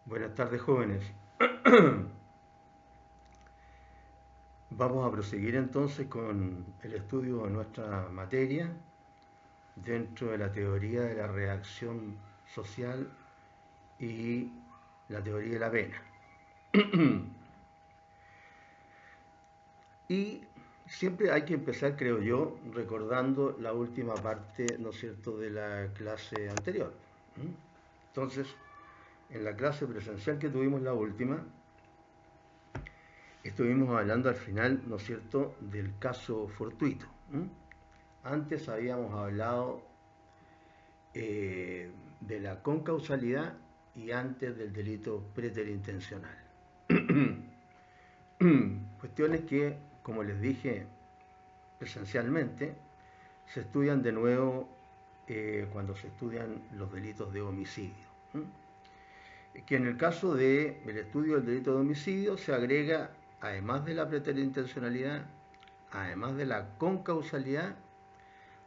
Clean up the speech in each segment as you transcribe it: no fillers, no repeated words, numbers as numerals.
Buenas tardes, jóvenes. Vamos a proseguir entonces con el estudio de nuestra materia dentro de la teoría de la reacción social y la teoría de la pena. Y siempre hay que empezar, creo yo, recordando la última parte, ¿no es cierto?, de la clase anterior. Entonces, en la clase presencial que tuvimos la última, estuvimos hablando al final, ¿no es cierto?, del caso fortuito. Antes habíamos hablado de la concausalidad y antes del delito preterintencional. Cuestiones que, como les dije presencialmente, se estudian de nuevo cuando se estudian los delitos de homicidio. Que en el caso del estudio del delito de homicidio se agrega, además de la preterintencionalidad, además de la concausalidad,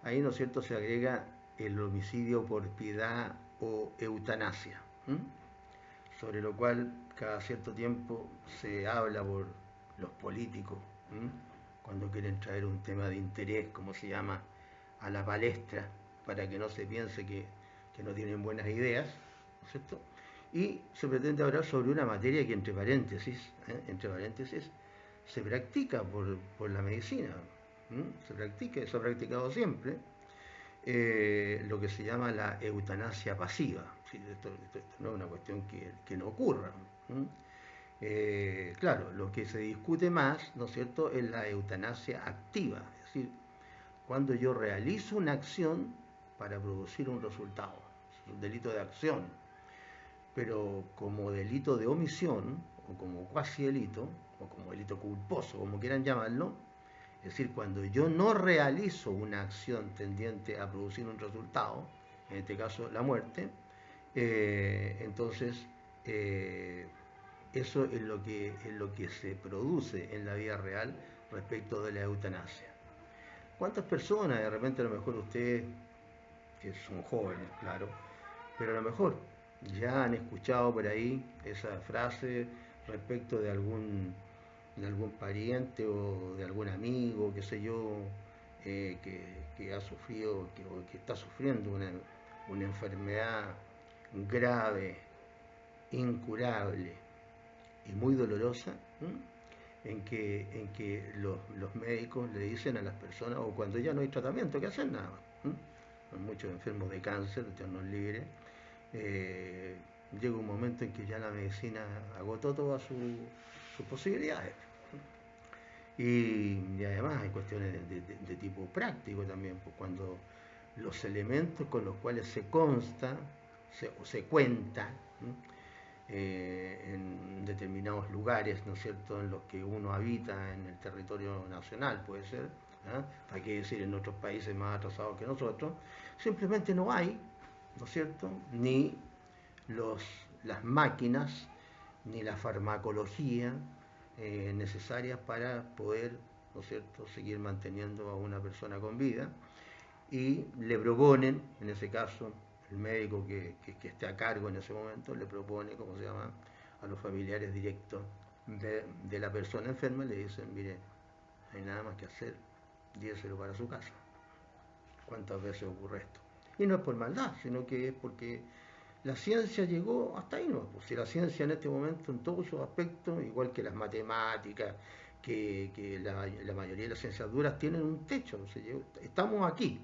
ahí, ¿no es cierto?, se agrega el homicidio por piedad o eutanasia, sobre lo cual cada cierto tiempo se habla por los políticos, cuando quieren traer un tema de interés, como se llama, a la palestra, para que no se piense que no tienen buenas ideas, ¿no es cierto? Y se pretende hablar sobre una materia que, entre paréntesis, se practica por la medicina, se practica, se ha practicado siempre, lo que se llama la eutanasia pasiva. ¿Sí? Esto no es una cuestión que no ocurra. Claro, lo que se discute más, ¿no es cierto?, es la eutanasia activa, es decir, cuando yo realizo una acción para producir un resultado, es un delito de acción, pero como delito de omisión, o como cuasi delito, o como delito culposo, como quieran llamarlo, es decir, cuando yo no realizo una acción tendiente a producir un resultado, en este caso la muerte, entonces eso es lo que se produce en la vida real respecto de la eutanasia. ¿Cuántas personas, de repente a lo mejor ustedes, que son jóvenes, claro, pero a lo mejor ya han escuchado por ahí esa frase respecto de algún pariente o de algún amigo, qué sé yo, que ha sufrido o que está sufriendo una enfermedad grave, incurable y muy dolorosa, en que los médicos le dicen a las personas, o cuando ya no hay tratamiento, que hacer nada más. Muchos enfermos de cáncer, Dios nos libre, eh, llega un momento en que ya la medicina agotó todas sus posibilidades. Y además hay cuestiones de tipo práctico también, pues cuando los elementos con los cuales se consta o se cuenta en determinados lugares, ¿no es cierto?, en los que uno habita en el territorio nacional, puede ser, hay que decir en otros países más atrasados que nosotros, simplemente no hay, ¿no es cierto?, ni las máquinas, ni la farmacología necesarias para poder, ¿no es cierto?, seguir manteniendo a una persona con vida, y le proponen, en ese caso, el médico que esté a cargo en ese momento, le propone, ¿cómo se llama?, a los familiares directos de la persona enferma, le dicen, mire, no hay nada más que hacer, lléveselo para su casa. ¿Cuántas veces ocurre esto? Y no es por maldad, sino que es porque la ciencia llegó hasta ahí, ¿no? Pues si la ciencia en este momento, en todos sus aspectos, igual que las matemáticas, que la mayoría de las ciencias duras, tienen un techo. O sea, estamos aquí.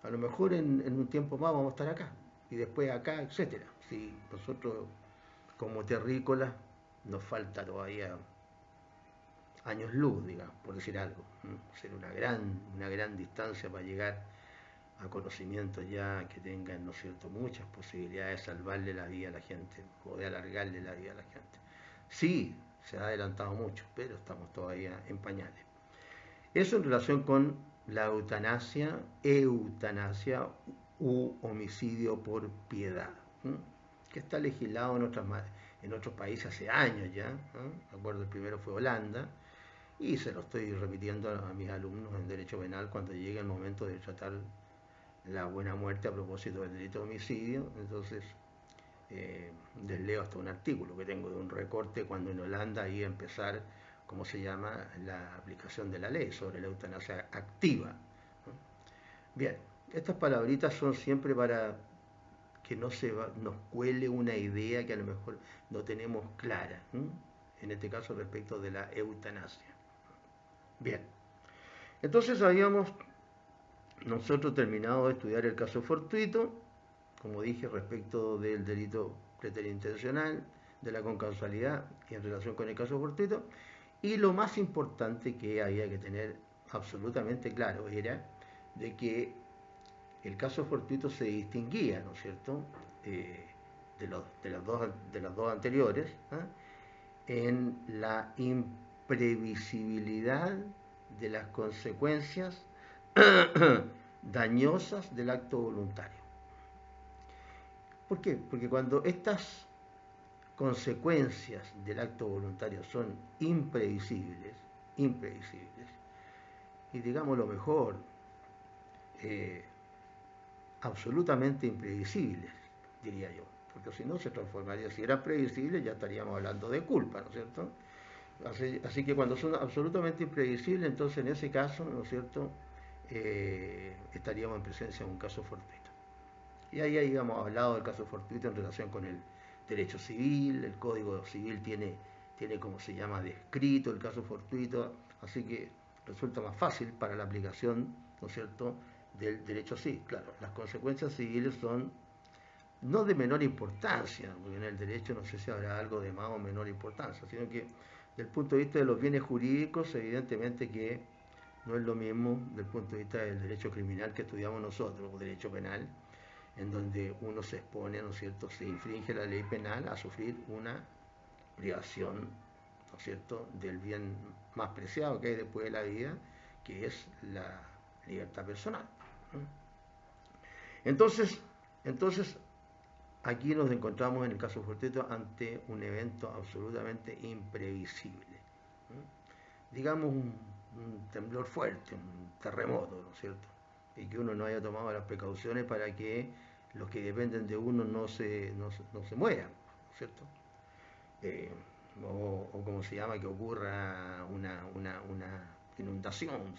A lo mejor en un tiempo más vamos a estar acá. Y después acá, etcétera. Si nosotros, como terrícolas, nos falta todavía años luz, digamos, por decir algo. Ser una gran distancia para llegar a conocimientos ya que tengan, ¿no es cierto?, muchas posibilidades de salvarle la vida a la gente o de alargarle la vida a la gente. Sí, se ha adelantado mucho, pero estamos todavía en pañales. Eso en relación con la eutanasia u homicidio por piedad, que está legislado en otros países hace años ya. Me acuerdo, el primero fue Holanda, y se lo estoy repitiendo a mis alumnos en Derecho Penal cuando llegue el momento de tratar la buena muerte a propósito del delito de homicidio. Entonces, les leo hasta un artículo que tengo de un recorte cuando en Holanda iba a empezar, ¿cómo se llama?, la aplicación de la ley sobre la eutanasia activa, ¿no? Bien, estas palabritas son siempre para que no nos cuele una idea que a lo mejor no tenemos clara, ¿no?, en este caso respecto de la eutanasia. Bien, entonces habíamos nosotros terminado de estudiar el caso fortuito, como dije, respecto del delito preterintencional, de la concausalidad y en relación con el caso fortuito, y lo más importante que había que tener absolutamente claro era de que el caso fortuito se distinguía, ¿no es cierto?, de las dos anteriores, ¿eh?, en la imprevisibilidad de las consecuencias dañosas del acto voluntario. ¿Por qué? Porque cuando estas consecuencias del acto voluntario son imprevisibles, y digamos lo mejor, absolutamente imprevisibles, diría yo, porque si no se transformaría, si eran previsibles ya estaríamos hablando de culpa, ¿no es cierto? Así que cuando son absolutamente imprevisibles, entonces en ese caso, ¿no es cierto?, estaríamos en presencia de un caso fortuito. Y ahí habíamos hablado del caso fortuito en relación con el derecho civil, el Código Civil tiene como se llama descrito el caso fortuito, así que resulta más fácil para la aplicación, ¿no es cierto?, del derecho civil. Claro, las consecuencias civiles son no de menor importancia, porque en el derecho no sé si habrá algo de más o menor importancia, sino que desde el punto de vista de los bienes jurídicos, evidentemente que no es lo mismo desde el punto de vista del derecho criminal que estudiamos nosotros, o derecho penal, en donde uno se expone, ¿no es cierto?, se infringe la ley penal a sufrir una privación, ¿no es cierto?, del bien más preciado que hay después de la vida, que es la libertad personal. Entonces, aquí nos encontramos en el caso fortuito ante un evento absolutamente imprevisible. Digamos un temblor fuerte, un terremoto, ¿no es cierto?, y que uno no haya tomado las precauciones para que los que dependen de uno no se mueran, ¿no es cierto? O como se llama, que ocurra una inundación,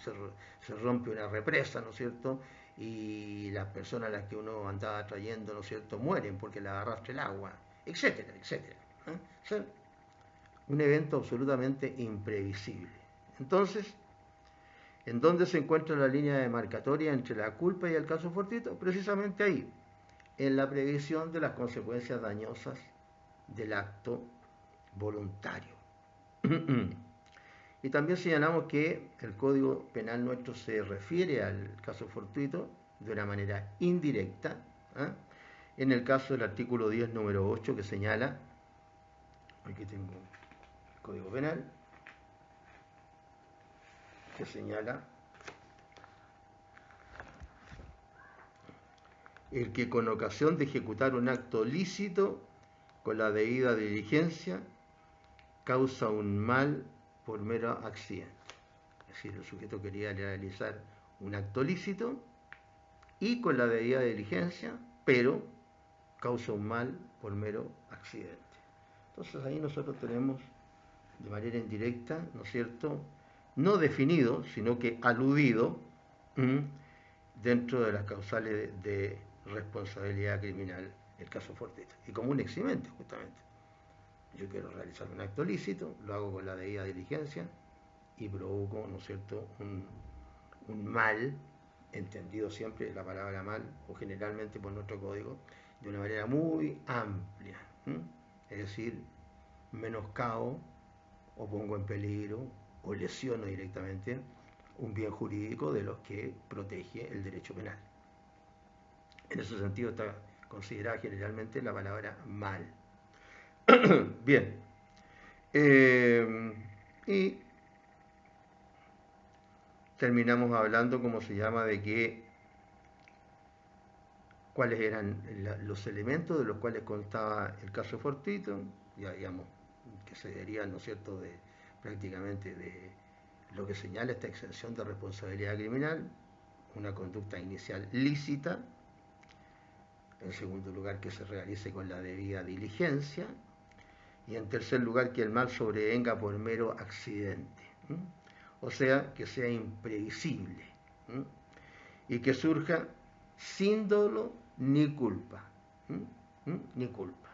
se rompe una represa, ¿no es cierto?, y las personas a las que uno andaba trayendo, ¿no es cierto?, mueren porque la arrastra el agua, etcétera, etcétera, ¿eh? O sea, un evento absolutamente imprevisible. Entonces, ¿en dónde se encuentra la línea demarcatoria entre la culpa y el caso fortuito? Precisamente ahí, en la previsión de las consecuencias dañosas del acto voluntario. Y también señalamos que el Código Penal nuestro se refiere al caso fortuito de una manera indirecta, ¿eh?, en el caso del artículo 10, número 8, que señala, aquí tengo el Código Penal, que señala el que con ocasión de ejecutar un acto lícito con la debida diligencia causa un mal por mero accidente. Es decir, el sujeto quería realizar un acto lícito y con la debida diligencia, pero causa un mal por mero accidente. Entonces ahí nosotros tenemos de manera indirecta, ¿no es cierto?, no definido, sino que aludido dentro de las causales de responsabilidad criminal el caso fortuito. Y como un eximente, justamente. Yo quiero realizar un acto lícito, lo hago con la debida diligencia y provoco, ¿no es cierto?, un mal, entendido siempre la palabra mal, o generalmente por nuestro código, de una manera muy amplia. Es decir, menoscabo o pongo en peligro o lesiono directamente un bien jurídico de los que protege el derecho penal. En ese sentido está considerada generalmente la palabra mal. Bien. Y terminamos hablando, como se llama, de que cuáles eran los elementos de los cuales constaba el caso fortuito, ya digamos, que se derivan, ¿no es cierto?, prácticamente de lo que señala esta exención de responsabilidad criminal, una conducta inicial lícita, en segundo lugar que se realice con la debida diligencia, y en tercer lugar que el mal sobrevenga por mero accidente, o sea, que sea imprevisible, y que surja sin dolo ni culpa, ni culpa,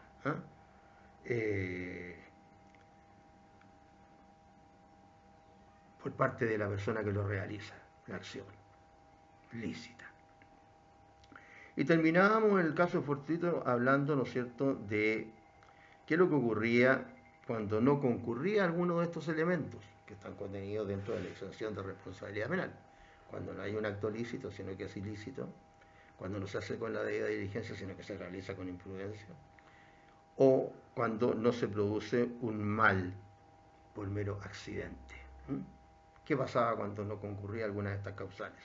por parte de la persona que lo realiza, la acción lícita. Y terminábamos en el caso de Fortuito hablando, ¿no es cierto?, de qué es lo que ocurría cuando no concurría alguno de estos elementos que están contenidos dentro de la exención de responsabilidad penal. Cuando no hay un acto lícito, sino que es ilícito, cuando no se hace con la debida diligencia, sino que se realiza con imprudencia, o cuando no se produce un mal por mero accidente. ¿Qué pasaba cuando no concurría alguna de estas causales?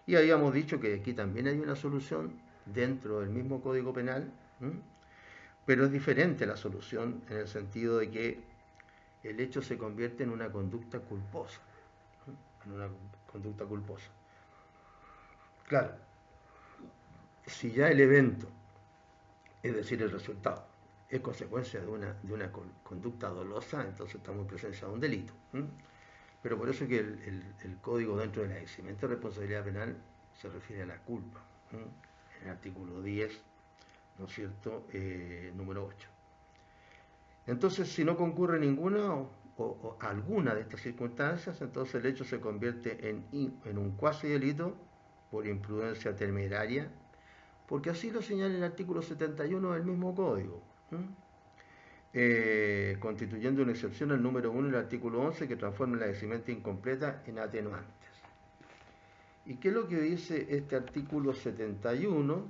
Y habíamos dicho que aquí también hay una solución dentro del mismo Código Penal, pero es diferente la solución en el sentido de que el hecho se convierte en una conducta culposa, en una conducta culposa. Claro, si ya el evento, es decir, el resultado, es consecuencia de una conducta dolosa, entonces estamos en presencia de un delito. Pero por eso es que el código dentro de la eximiente de responsabilidad penal se refiere a la culpa, en el artículo 10, ¿no es cierto?, número 8. Entonces, si no concurre ninguna o alguna de estas circunstancias, entonces el hecho se convierte en un cuasi delito por imprudencia temeraria, porque así lo señala el artículo 71 del mismo código, constituyendo una excepción al número 1 del artículo 11 que transforma la eximente incompleta en atenuantes. ¿Y qué es lo que dice este artículo 71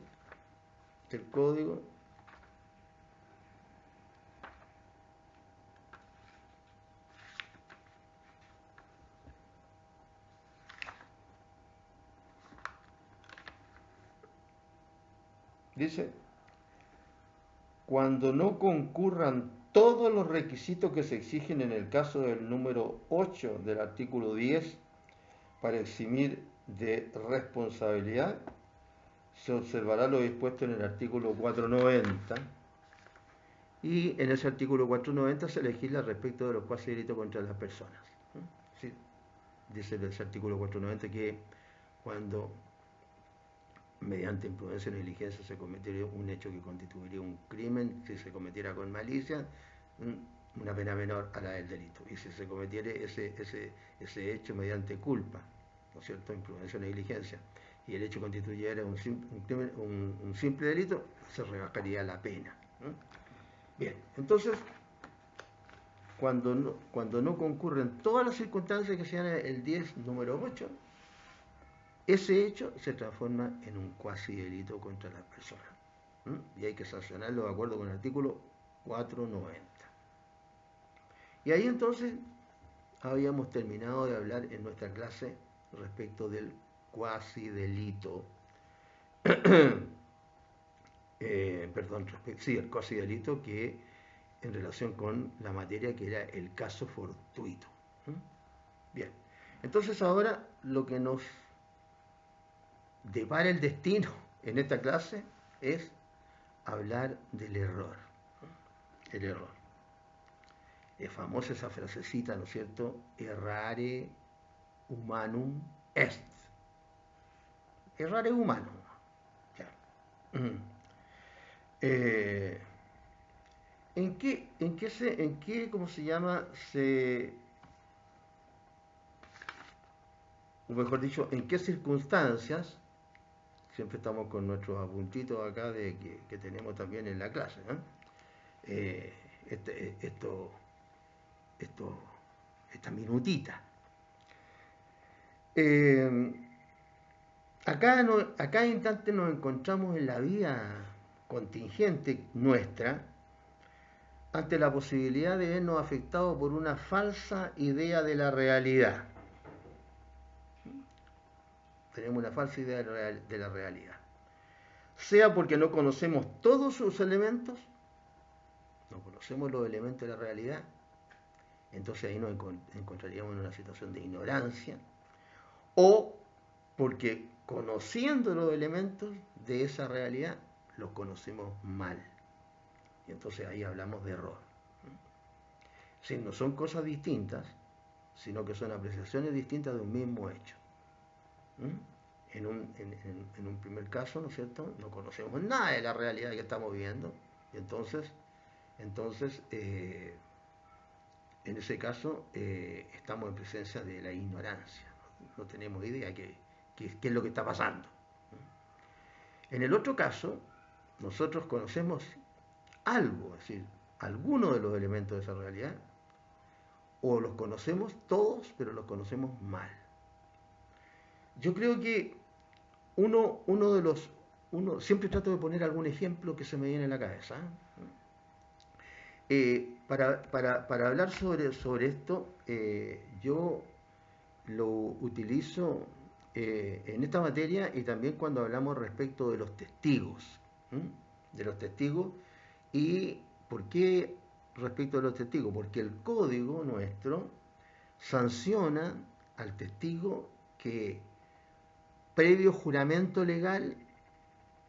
del código? Dice, cuando no concurran todos los requisitos que se exigen en el caso del número 8 del artículo 10 para eximir de responsabilidad, se observará lo dispuesto en el artículo 490, y en ese artículo 490 se legisla respecto de los cuasi delitos contra las personas. ¿Sí? Dice ese artículo 490 que cuando mediante imprudencia o negligencia se cometiera un hecho que constituiría un crimen, si se cometiera con malicia, una pena menor a la del delito. Y si se cometiera ese hecho mediante culpa, ¿no es cierto?, imprudencia o negligencia, y el hecho constituyera un simple delito, se rebajaría la pena. Bien, entonces, cuando no concurren todas las circunstancias que sean el 10, número 8, ese hecho se transforma en un cuasi delito contra las personas. Y hay que sancionarlo de acuerdo con el artículo 490. Y ahí entonces habíamos terminado de hablar en nuestra clase respecto del cuasi delito. El cuasi delito que en relación con la materia que era el caso fortuito. Bien, entonces ahora lo que nos depara el destino en esta clase es hablar del error. El error. Es famosa esa frasecita, ¿no es cierto? Errare humanum est. Errare humanum. ¿En qué, cómo se llama, o mejor dicho, en qué circunstancias, siempre estamos con nuestros apuntitos acá que tenemos también en la clase, ¿no? Esta minutita. Acá a cada instante nos encontramos en la vida contingente nuestra ante la posibilidad de vernos afectados por una falsa idea de la realidad. Tenemos una falsa idea de la realidad. Sea porque no conocemos todos sus elementos, no conocemos los elementos de la realidad, entonces ahí nos encontraríamos en una situación de ignorancia, o porque conociendo los elementos de esa realidad, los conocemos mal. Y entonces ahí hablamos de error. Si no son cosas distintas, sino que son apreciaciones distintas de un mismo hecho. En un primer caso, ¿no es cierto?, no conocemos nada de la realidad que estamos viviendo, y entonces en ese caso estamos en presencia de la ignorancia, no tenemos idea qué es lo que está pasando. En el otro caso, nosotros conocemos algo, es decir, algunos de los elementos de esa realidad, o los conocemos todos, pero los conocemos mal. Yo creo que siempre trato de poner algún ejemplo que se me viene a la cabeza. Para hablar sobre esto, yo lo utilizo en esta materia y también cuando hablamos respecto de los testigos. De los testigos. ¿Y por qué respecto de los testigos? Porque el código nuestro sanciona al testigo que previo juramento legal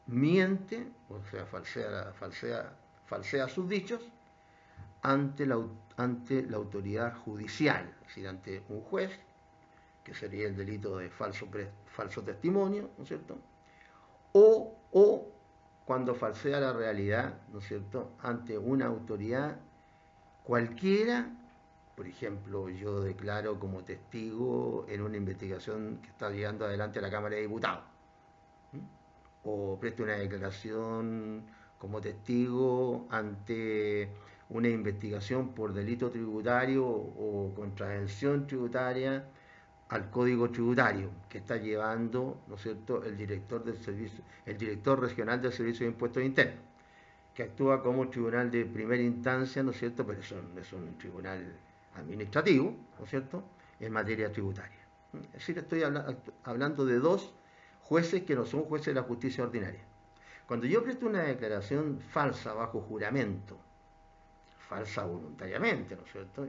miente, o sea, falsea sus dichos ante la autoridad judicial, es decir, ante un juez, que sería el delito de falso testimonio, ¿no es cierto? O cuando falsea la realidad, ¿no es cierto?, ante una autoridad cualquiera. Por ejemplo, yo declaro como testigo en una investigación que está llevando adelante a la Cámara de Diputados, o presto una declaración como testigo ante una investigación por delito tributario o contravención tributaria al Código Tributario que está llevando, ¿no es cierto?, el director regional del Servicio de Impuestos Internos, que actúa como tribunal de primera instancia, ¿no es cierto?, pero es un tribunal administrativo, ¿no es cierto?, en materia tributaria. Es decir, estoy hablando de dos jueces que no son jueces de la justicia ordinaria. Cuando yo presto una declaración falsa bajo juramento, falsa voluntariamente, ¿no es cierto?,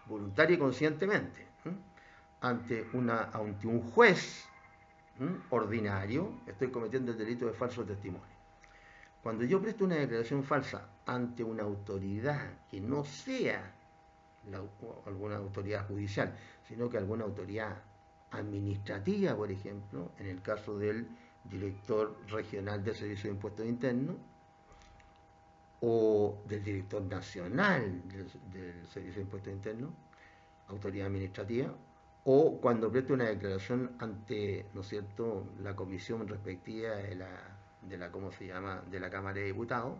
voluntaria y conscientemente, ante un juez ordinario, estoy cometiendo el delito de falso testimonio. Cuando yo presto una declaración falsa ante una autoridad que no sea alguna autoridad judicial, sino que alguna autoridad administrativa, por ejemplo, en el caso del director regional del Servicio de Impuestos Internos, o del director nacional del Servicio de Impuestos Internos, autoridad administrativa, o cuando presto una declaración ante, ¿no es cierto?, la comisión respectiva de la ¿cómo se llama?, de la Cámara de Diputados,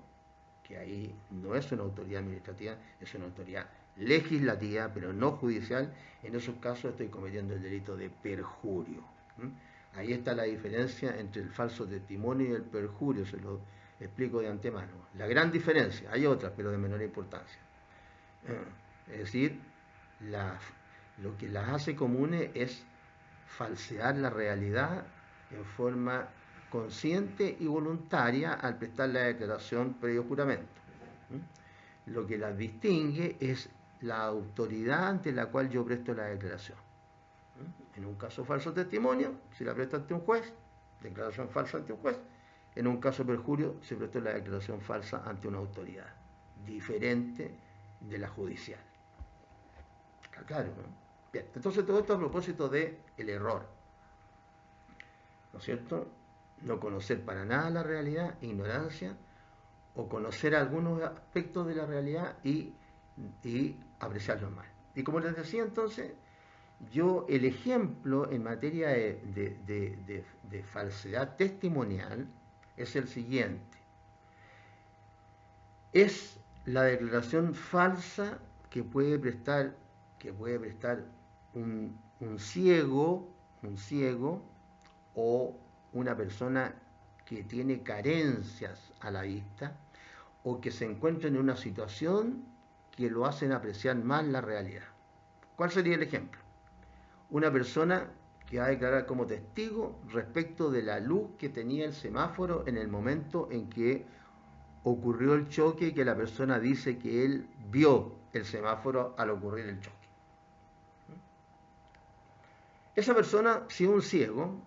que ahí no es una autoridad administrativa, es una autoridad legislativa, pero no judicial. En esos casos estoy cometiendo el delito de perjurio. Ahí está la diferencia entre el falso testimonio y el perjurio, se lo explico de antemano. La gran diferencia, hay otras, pero de menor importancia. Es decir, lo que las hace comunes es falsear la realidad en forma consciente y voluntaria al prestar la declaración previo juramento. Lo que las distingue es la autoridad ante la cual yo presto la declaración. En un caso falso testimonio, si la presto ante un juez, declaración falsa ante un juez. En un caso perjurio, se prestó la declaración falsa ante una autoridad, diferente de la judicial. Claro, ¿no? Bien, entonces todo esto a propósito del error, ¿no es cierto? No conocer para nada la realidad, ignorancia, o conocer algunos aspectos de la realidad y apreciarlos mal. Y como les decía entonces, el ejemplo en materia de falsedad testimonial es el siguiente. Es la declaración falsa que puede prestar un ciego o una persona que tiene carencias a la vista o que se encuentra en una situación que lo hacen apreciar mal la realidad. ¿Cuál sería el ejemplo? Una persona que va a declarar como testigo respecto de la luz que tenía el semáforo en el momento en que ocurrió el choque, que la persona dice que él vio el semáforo al ocurrir el choque. Esa persona, si es un ciego,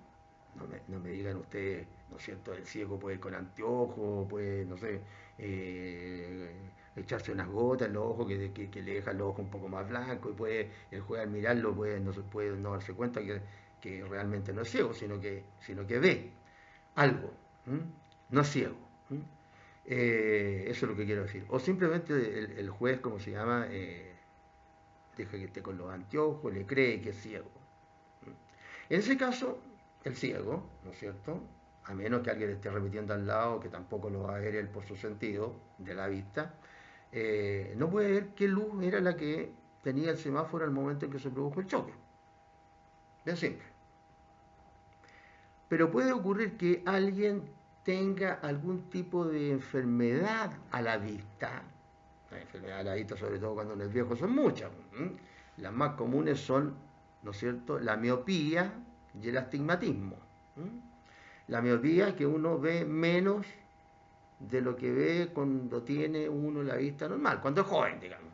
no me digan ustedes, ¿no es cierto? El ciego puede ir con anteojos, puede, no sé, echarse unas gotas en los ojos que le dejan los ojos un poco más blancos, y puede, el juez al mirarlo puede no darse cuenta que realmente no es ciego, sino que ve algo, ¿m? No es ciego. ¿M? Eso es lo que quiero decir. O simplemente el juez, ¿cómo se llama? Deja que esté con los anteojos, le cree que es ciego. En ese caso, el ciego, ¿no es cierto? A menos que alguien esté repitiendo al lado, que tampoco lo va a ver él por su sentido de la vista, no puede ver qué luz era la que tenía el semáforo al momento en que se produjo el choque. Bien simple. Pero puede ocurrir que alguien tenga algún tipo de enfermedad a la vista. La enfermedad a la vista, sobre todo cuando uno es viejo, son muchas. Las más comunes son, ¿no es cierto?, la miopía y el astigmatismo. La miopía es que uno ve menos de lo que ve cuando tiene uno la vista normal, cuando es joven, digamos,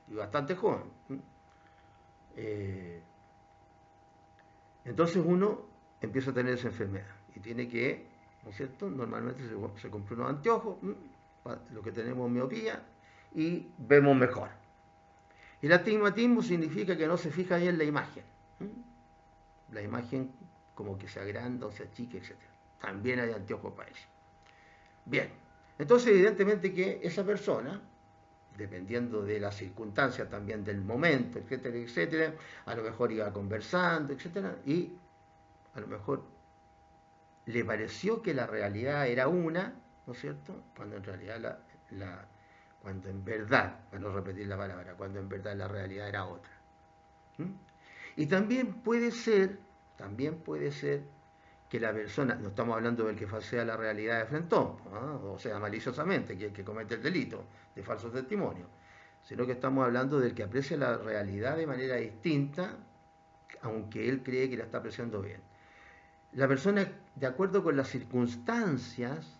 y bastante joven. Entonces uno empieza a tener esa enfermedad y tiene que, ¿no es cierto?, normalmente se compra unos anteojos, lo que tenemos miopía, y vemos mejor. El astigmatismo significa que no se fija bien la imagen. La imagen como que se agranda o se achica, etc. También hay anteojos para eso. Bien, entonces evidentemente que esa persona, dependiendo de las circunstancias también del momento, etcétera, etcétera, a lo mejor iba conversando, etcétera, y a lo mejor le pareció que la realidad era una, ¿no es cierto?, cuando en realidad cuando en verdad, para no repetir la palabra, cuando en verdad la realidad era otra. Y también puede ser que la persona, no estamos hablando del que falsea la realidad de frentón, o sea, maliciosamente, que comete el delito de falso testimonio, sino que estamos hablando del que aprecia la realidad de manera distinta, aunque él cree que la está apreciando bien. La persona, de acuerdo con las circunstancias,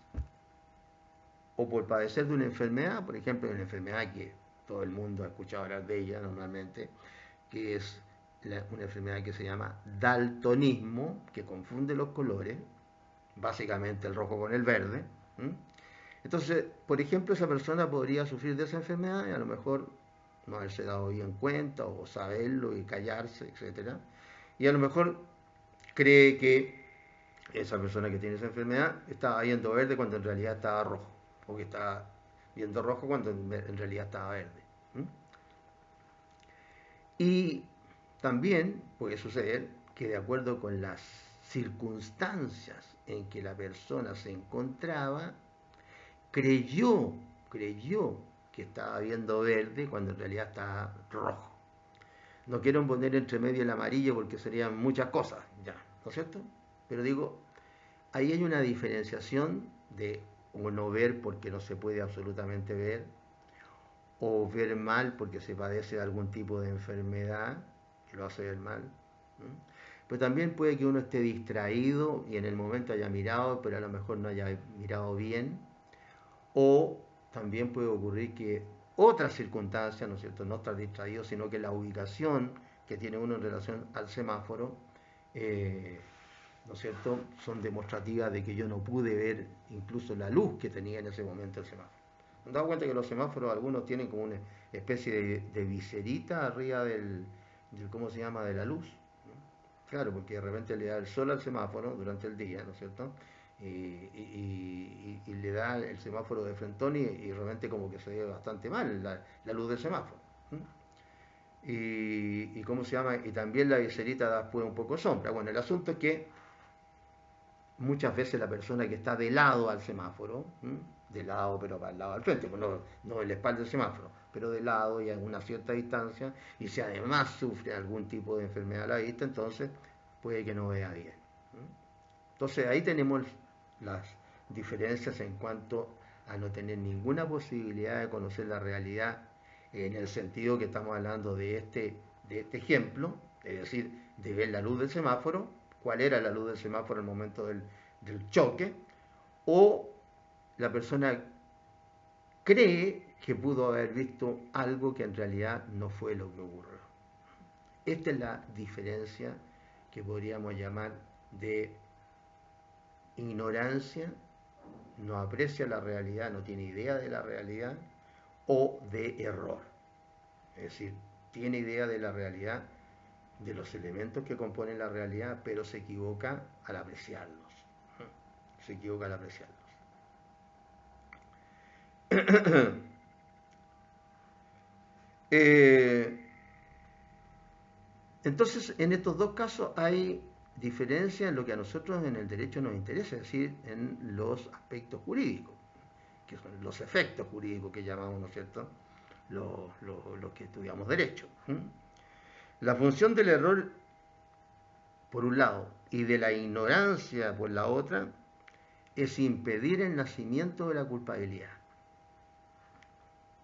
o por padecer de una enfermedad, por ejemplo, una enfermedad que todo el mundo ha escuchado hablar de ella normalmente, que es una enfermedad que se llama daltonismo, que confunde los colores, básicamente el rojo con el verde. Entonces, por ejemplo, esa persona podría sufrir de esa enfermedad y a lo mejor no haberse dado bien cuenta o saberlo y callarse, etc. Y a lo mejor cree que esa persona que tiene esa enfermedad estaba viendo verde cuando en realidad estaba rojo, o que estaba viendo rojo cuando en realidad estaba verde. Y también puede suceder que de acuerdo con las circunstancias en que la persona se encontraba, creyó que estaba viendo verde cuando en realidad estaba rojo. No quiero poner entre medio el amarillo porque serían muchas cosas, ya, ¿no es cierto? Pero digo, ahí hay una diferenciación de uno ver porque no se puede absolutamente ver, o ver mal porque se padece de algún tipo de enfermedad que lo hace ver mal. Pero también puede que uno esté distraído y en el momento haya mirado, pero a lo mejor no haya mirado bien. O también puede ocurrir que otras circunstancias, ¿no es cierto?, no estar distraído, sino que la ubicación que tiene uno en relación al semáforo, ¿no es cierto?, son demostrativas de que yo no pude ver incluso la luz que tenía en ese momento el semáforo. ¿Me han dado cuenta que los semáforos algunos tienen como una especie de viserita arriba del ¿cómo se llama?, de la luz? Claro, porque de repente le da el sol al semáforo durante el día, ¿no es cierto?, y le da el semáforo de frentón y realmente como que se ve bastante mal la luz del semáforo. Y ¿cómo se llama? Y también la viserita da después un poco sombra. Bueno, el asunto es que muchas veces la persona que está de lado al semáforo, de lado pero para el lado al frente, pues no en la espalda del semáforo, pero de lado y a una cierta distancia, y si además sufre algún tipo de enfermedad a la vista, entonces puede que no vea bien. Entonces ahí tenemos las diferencias en cuanto a no tener ninguna posibilidad de conocer la realidad en el sentido que estamos hablando de este ejemplo, es decir, de ver la luz del semáforo, cuál era la luz del semáforo en el momento del choque, o la persona cree que pudo haber visto algo que en realidad no fue lo que ocurrió. Esta es la diferencia que podríamos llamar de ignorancia, no aprecia la realidad, no tiene idea de la realidad, o de error. Es decir, tiene idea de la realidad, de los elementos que componen la realidad, pero se equivoca al apreciarlos. Se equivoca al apreciarlos. Entonces, en estos dos casos hay diferencia en lo que a nosotros en el derecho nos interesa, es decir, en los aspectos jurídicos, que son los efectos jurídicos que llamamos, ¿no es cierto?, los que estudiamos derecho. La función del error, por un lado, y de la ignorancia, por la otra, es impedir el nacimiento de la culpabilidad,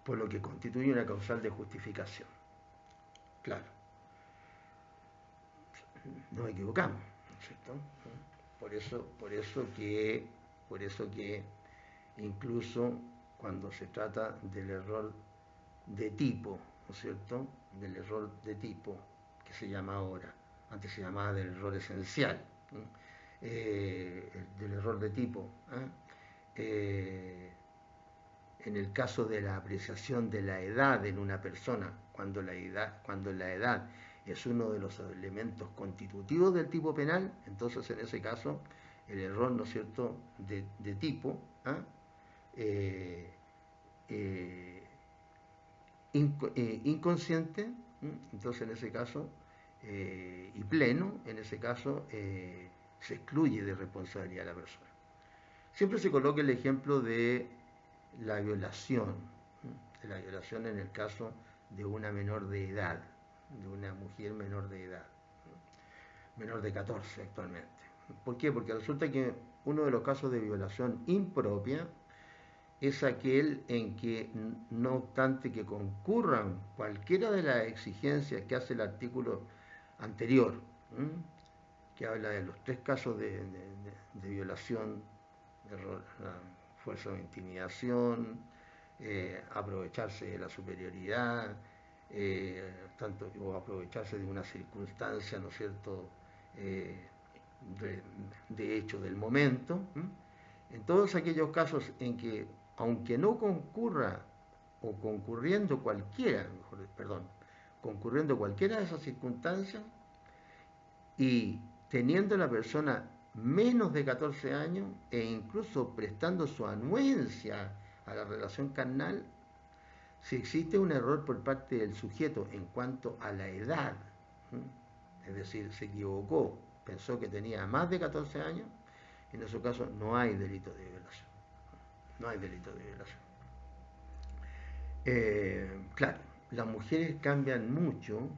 por lo que constituye una causal de justificación. Claro, nos equivocamos, ¿no es cierto? Por eso que incluso cuando se trata del error de tipo, ¿no es cierto?, del error de tipo que se llama ahora, antes se llamaba del error esencial, del error de tipo, en el caso de la apreciación de la edad en una persona, cuando la edad es uno de los elementos constitutivos del tipo penal, entonces en ese caso el error, ¿no es cierto?, de tipo inconsciente, entonces en ese caso, y pleno, en ese caso se excluye de responsabilidad a la persona. Siempre se coloca el ejemplo de la violación en el caso de una menor de edad, de una mujer menor de edad, menor de 14 actualmente. ¿Por qué? Porque resulta que uno de los casos de violación impropia es aquel en que, no obstante que concurran cualquiera de las exigencias que hace el artículo anterior, que habla de los 3 casos de violación, de fuerza o intimidación, aprovecharse de la superioridad, o aprovecharse de una circunstancia, ¿no es cierto?, de hecho del momento. En todos aquellos casos en que, aunque no concurra, o concurriendo cualquiera de esas circunstancias, y teniendo la persona menos de 14 años, e incluso prestando su anuencia a la relación carnal, si existe un error por parte del sujeto en cuanto a la edad, es decir, se equivocó, pensó que tenía más de 14 años, en ese caso no hay delito de violación. No hay delito de violación. Claro, las mujeres cambian mucho,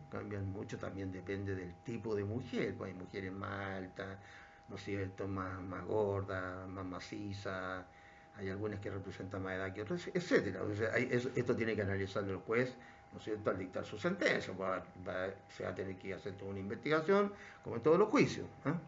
también depende del tipo de mujer, pues hay mujeres más altas, ¿no es cierto?, más gordas, más macizas, hay algunas que representan más edad que otras, etcétera. O sea, esto tiene que analizarlo el juez, ¿no es cierto?, al dictar su sentencia, se va a tener que hacer toda una investigación, como en todos los juicios. Claro,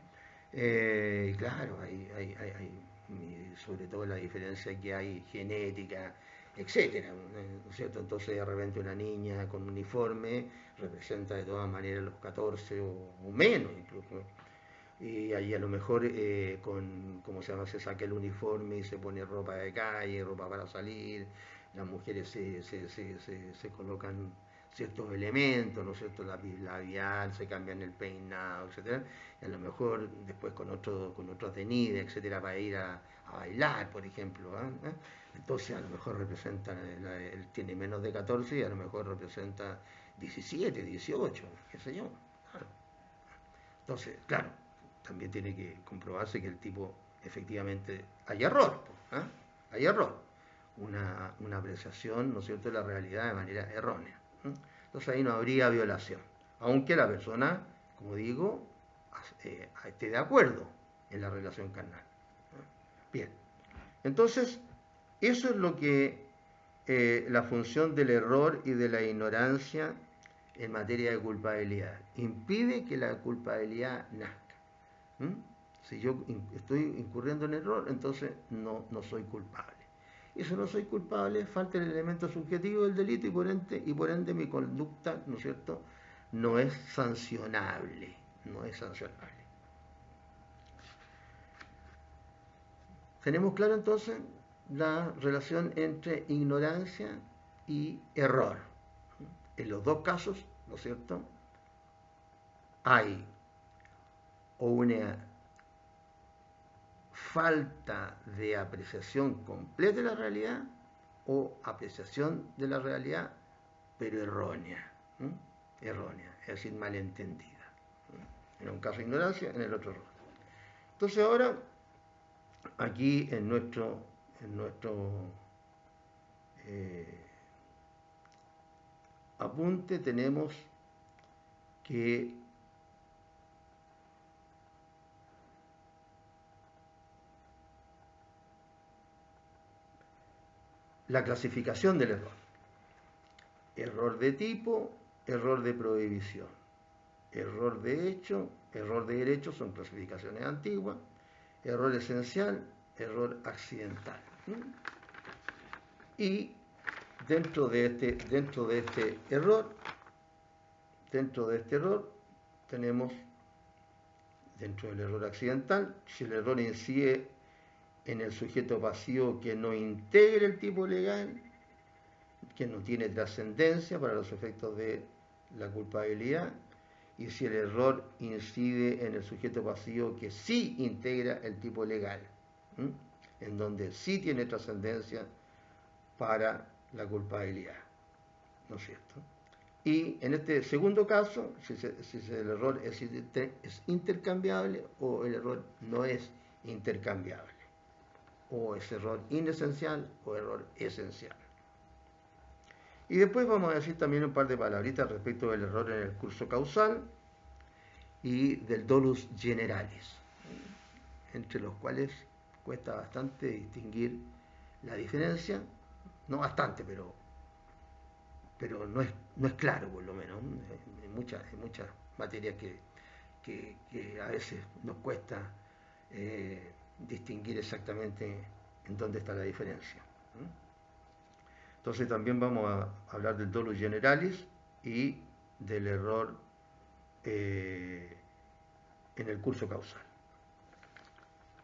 sobre todo la diferencia que hay genética, etcétera, ¿no es cierto? Entonces de repente una niña con uniforme representa de todas maneras los 14 o menos incluso. Y ahí a lo mejor ¿cómo se llama? Se saca el uniforme y se pone ropa de calle, ropa para salir, las mujeres se colocan ciertos elementos, ¿no es cierto?, lápiz labial, se cambian el peinado, etcétera, y a lo mejor después con otros tenidas, etcétera, para ir a bailar, por ejemplo. Entonces a lo mejor representa, él tiene menos de 14 y a lo mejor representa 17, 18, qué sé yo. Claro. Entonces, claro, también tiene que comprobarse que el tipo efectivamente hay error, hay error, una apreciación, ¿no es cierto?, de la realidad de manera errónea. Entonces ahí no habría violación, aunque la persona, como digo, esté de acuerdo en la relación carnal. Bien, entonces eso es lo que la función del error y de la ignorancia en materia de culpabilidad. Impide que la culpabilidad nazca. Si yo estoy incurriendo en error, entonces no soy culpable. y si no soy culpable, falta el elemento subjetivo del delito y por ende mi conducta, ¿no es cierto?, no es sancionable, no es sancionable. Tenemos claro entonces la relación entre ignorancia y error. En los dos casos, ¿no es cierto?, hay o una falta de apreciación completa de la realidad o apreciación de la realidad, pero errónea. Errónea, es decir, malentendida. En un caso ignorancia, en el otro error. Entonces ahora, aquí en nuestro apunte tenemos que la clasificación del error. Error de tipo, error de prohibición. Error de hecho, error de derecho, son clasificaciones antiguas. Error esencial, error accidental. Y dentro de este error, tenemos, dentro del error accidental, si el error incide en el sujeto pasivo que no integre el tipo legal, que no tiene trascendencia para los efectos de la culpabilidad, y si el error incide en el sujeto pasivo que sí integra el tipo legal, en donde sí tiene trascendencia para la culpabilidad, ¿no es cierto? Y en este segundo caso, si el error es intercambiable o el error no es intercambiable, o es error inesencial o error esencial. Y después vamos a decir también un par de palabritas respecto del error en el curso causal y del dolus generalis, entre los cuales cuesta bastante distinguir la diferencia, no bastante, pero no es claro, por lo menos. Hay muchas materias que a veces nos cuesta distinguir exactamente en dónde está la diferencia. Entonces también vamos a hablar del dolus generalis y del error en el curso causal.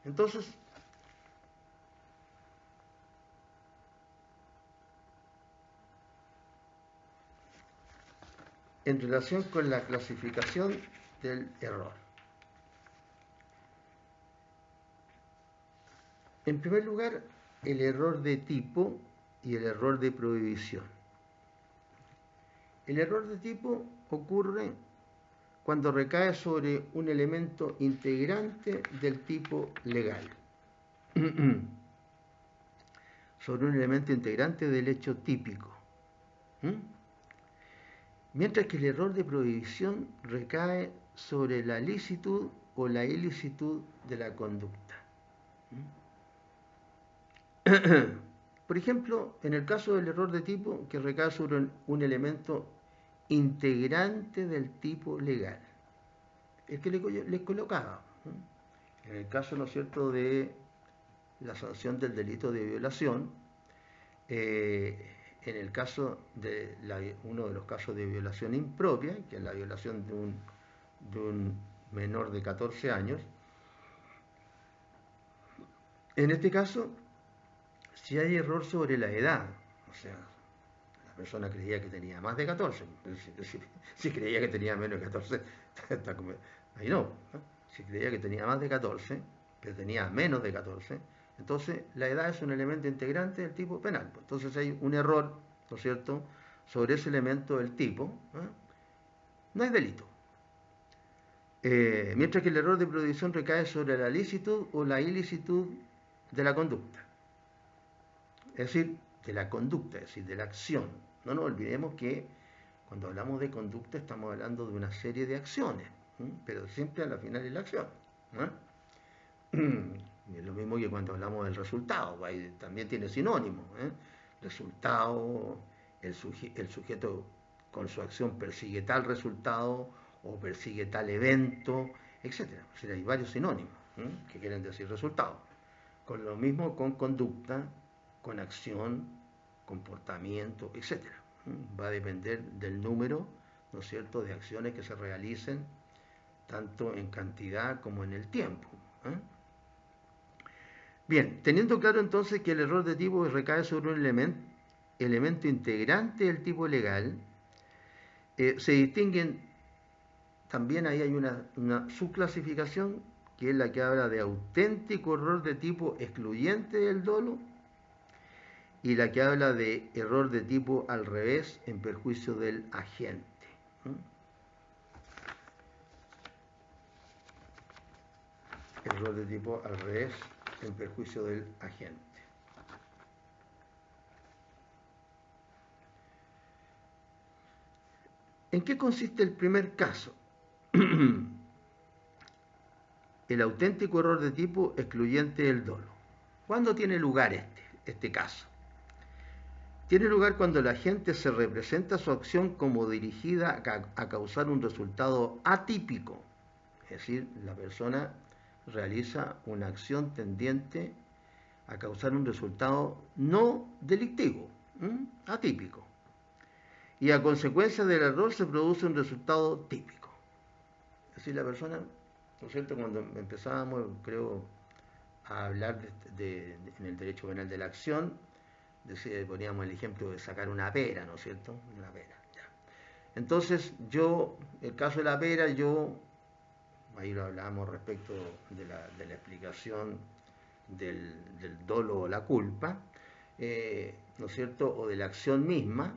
Entonces, en relación con la clasificación del error. En primer lugar, el error de tipo y el error de prohibición. El error de tipo ocurre cuando recae sobre un elemento integrante del tipo legal. Sobre un elemento integrante del hecho típico. Mientras que el error de prohibición recae sobre la licitud o la ilicitud de la conducta. Por ejemplo, en el caso del error de tipo, que recae sobre un elemento integrante del tipo legal, el que les colocaba. En el caso, ¿no es cierto?, de la sanción del delito de violación, en el caso de uno de los casos de violación impropia, que es la violación de un menor de 14 años, en este caso, si hay error sobre la edad, o sea, la persona creía que tenía más de 14, si creía que tenía menos de 14, ahí no, si creía que tenía más de 14, pero tenía menos de 14, entonces la edad es un elemento integrante del tipo penal. Entonces hay un error, ¿no es cierto?, sobre ese elemento del tipo, no es delito. Mientras que el error de prohibición recae sobre la licitud o la ilicitud de la conducta. Es decir, de la conducta, es decir, de la acción. No nos olvidemos que cuando hablamos de conducta estamos hablando de una serie de acciones, pero siempre a la final es la acción. Es lo mismo que cuando hablamos del resultado, ahí también tiene sinónimo. Resultado, el sujeto con su acción persigue tal resultado o persigue tal evento, etc. O sea, hay varios sinónimos que quieren decir resultado. Con lo mismo con conducta, con acción, comportamiento, etcétera. Va a depender del número, ¿no es cierto?, de acciones que se realicen, tanto en cantidad como en el tiempo. Bien, teniendo claro entonces que el error de tipo recae sobre un elemento integrante del tipo legal, se distinguen, también ahí hay una subclasificación, que es la que habla de auténtico error de tipo excluyente del dolo, y la que habla de error de tipo al revés en perjuicio del agente. Error de tipo al revés en perjuicio del agente. ¿En qué consiste el primer caso? El auténtico error de tipo excluyente del dolo. ¿Cuándo tiene lugar este caso? Tiene lugar cuando el agente se representa su acción como dirigida a causar un resultado atípico. Es decir, la persona realiza una acción tendiente a causar un resultado no delictivo, atípico. Y a consecuencia del error se produce un resultado típico. Es decir, la persona, ¿no es cierto?, cuando empezábamos, creo, a hablar en el derecho penal de la acción, poníamos el ejemplo de sacar una pera, ¿no es cierto? Una pera. Ya. Entonces, el caso de la pera, ahí lo hablábamos respecto de la explicación del dolo o la culpa, ¿no es cierto?, o de la acción misma.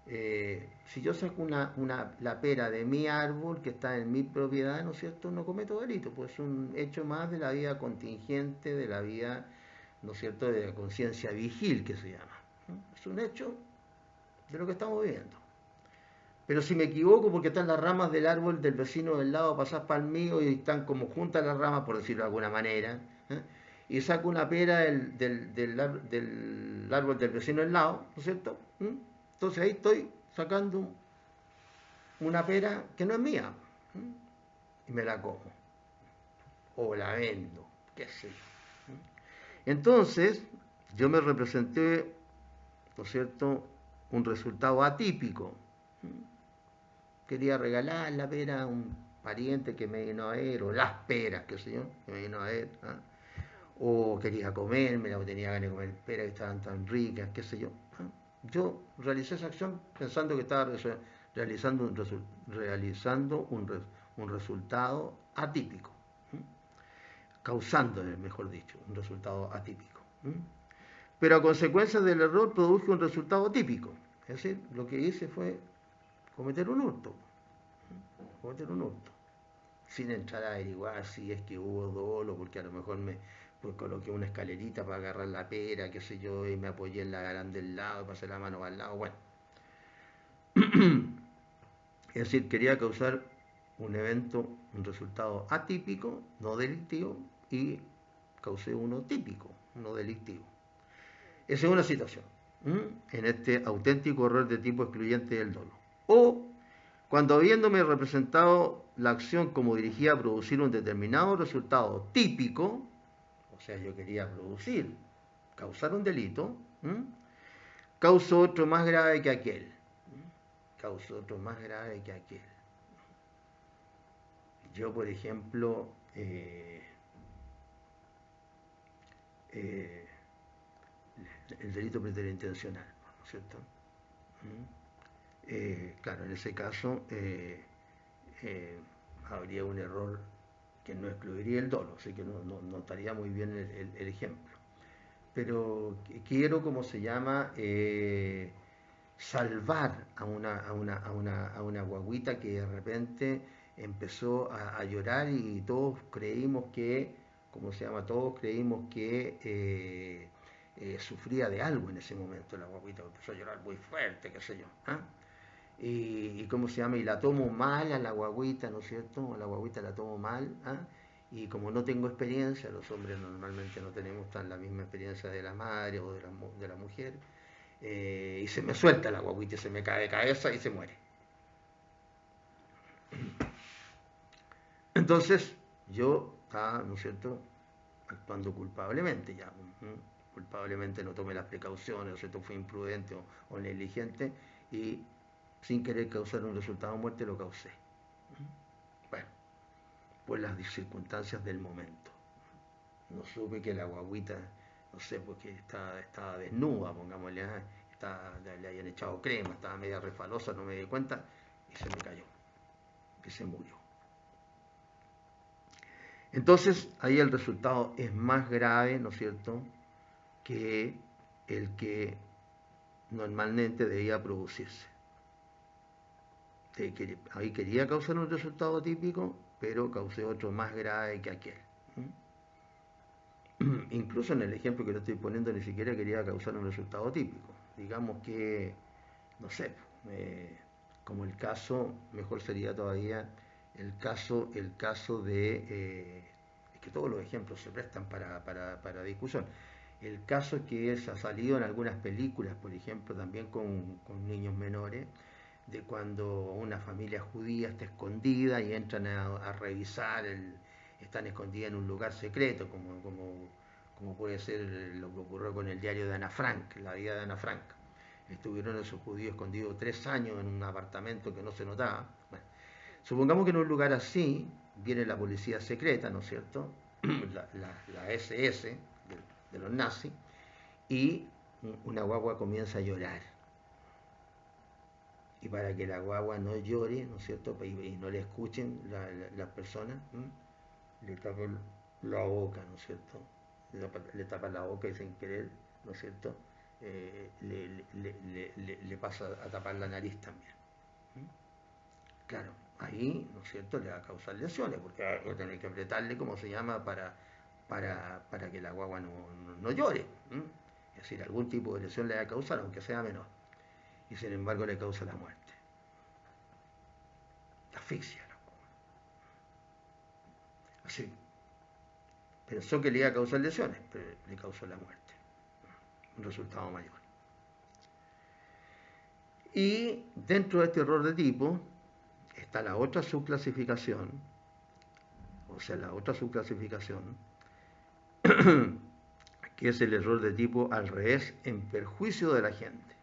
Si yo saco la pera de mi árbol que está en mi propiedad, ¿no es cierto?, no cometo delito, pues es un hecho más de la vida contingente, de la vida, ¿no es cierto?, de la conciencia vigil, que se llama. Es un hecho de lo que estamos viviendo. Pero si me equivoco porque están las ramas del árbol del vecino del lado, pasás para el mío y están como juntas las ramas, por decirlo de alguna manera, y saco una pera del árbol del vecino del lado, ¿no es cierto? Entonces ahí estoy sacando una pera que no es mía, y me la como, o la vendo, qué sé yo. Entonces, yo me representé, ¿no es cierto?, un resultado atípico. Quería regalar la pera a un pariente que me vino a ver, o las peras, qué sé yo, que me vino a ver, o quería comérmela, o tenía ganas de comer peras que estaban tan ricas, qué sé yo. Yo realicé esa acción pensando que estaba realizando un resultado atípico, causando, mejor dicho, un resultado atípico. Pero a consecuencia del error produje un resultado típico. Es decir, lo que hice fue cometer un hurto, sin entrar a averiguar si es que hubo dolo, porque a lo mejor pues coloqué una escalerita para agarrar la pera, qué sé yo, y me apoyé en la garanda del lado, pasé la mano al lado, bueno. Es decir, quería causar un evento, un resultado atípico, no delictivo, y causé uno típico, no delictivo. Esa es una situación, en este auténtico error de tipo excluyente del dolo. O cuando habiéndome representado la acción como dirigida a producir un determinado resultado típico, o sea, yo quería causar un delito, causó otro más grave que aquel. Causó otro más grave que aquel. Yo, por ejemplo, el delito preterintencional, ¿no es cierto? Claro, en ese caso habría un error que no excluiría el dolo, así que no estaría muy bien el ejemplo. Pero quiero, como se llama, salvar a una guaguita que de repente empezó a llorar y todos creímos que, como se llama, todos creímos que sufría de algo en ese momento la guaguita, empezó a llorar muy fuerte, qué sé yo. Y cómo se llama, y la tomo mal a la guaguita, ¿no es cierto? A la guaguita la tomo mal, y como no tengo experiencia, los hombres normalmente no tenemos la misma experiencia de la madre o de la mujer, y se me suelta la guaguita y se me cae de cabeza y se muere. Entonces, yo estaba, ¿no es cierto?, actuando culpablemente ya. culpablemente no tomé las precauciones, o fui imprudente o negligente y sin querer causar un resultado de muerte lo causé. Bueno, por las circunstancias del momento. No supe que la guaguita, no sé, porque estaba desnuda, pongámosle, le habían echado crema, estaba media refalosa, no me di cuenta y se me cayó, que se murió. Entonces, ahí el resultado es más grave, ¿no es cierto?, que el que normalmente debía producirse. Ahí quería causar un resultado típico, pero causé otro más grave que aquel. Incluso en el ejemplo que le estoy poniendo ni siquiera quería causar un resultado típico. Digamos que, no sé, como el caso, mejor sería todavía el caso de, es que todos los ejemplos se prestan para discusión. El caso que ha salido en algunas películas, por ejemplo, también con niños menores, de cuando una familia judía está escondida y entran a revisar, están escondidas en un lugar secreto, como puede ser lo que ocurrió con el diario de Ana Frank, la vida de Ana Frank. Estuvieron esos judíos escondidos 3 años en un apartamento que no se notaba. Bueno, supongamos que en un lugar así viene la policía secreta, ¿no es cierto? La SS de los nazis, y una guagua comienza a llorar. Y para que la guagua no llore, ¿no es cierto?, y no le escuchen las personas, le tapan la boca, ¿no es cierto?, le tapan la boca y sin querer, ¿no es cierto?, le pasa a tapar la nariz también. Claro, ahí, ¿no es cierto?, le va a causar lesiones, porque va a tener que apretarle, como se llama, para que la guagua no llore. Es decir, algún tipo de lesión le va a causar, aunque sea menor. Y sin embargo le causa la muerte. Asfixia la guagua. Así. Pensó que le iba a causar lesiones, pero le causó la muerte. Un resultado mayor. Y dentro de este error de tipo está la otra subclasificación, que es el error de tipo al revés en perjuicio del agente,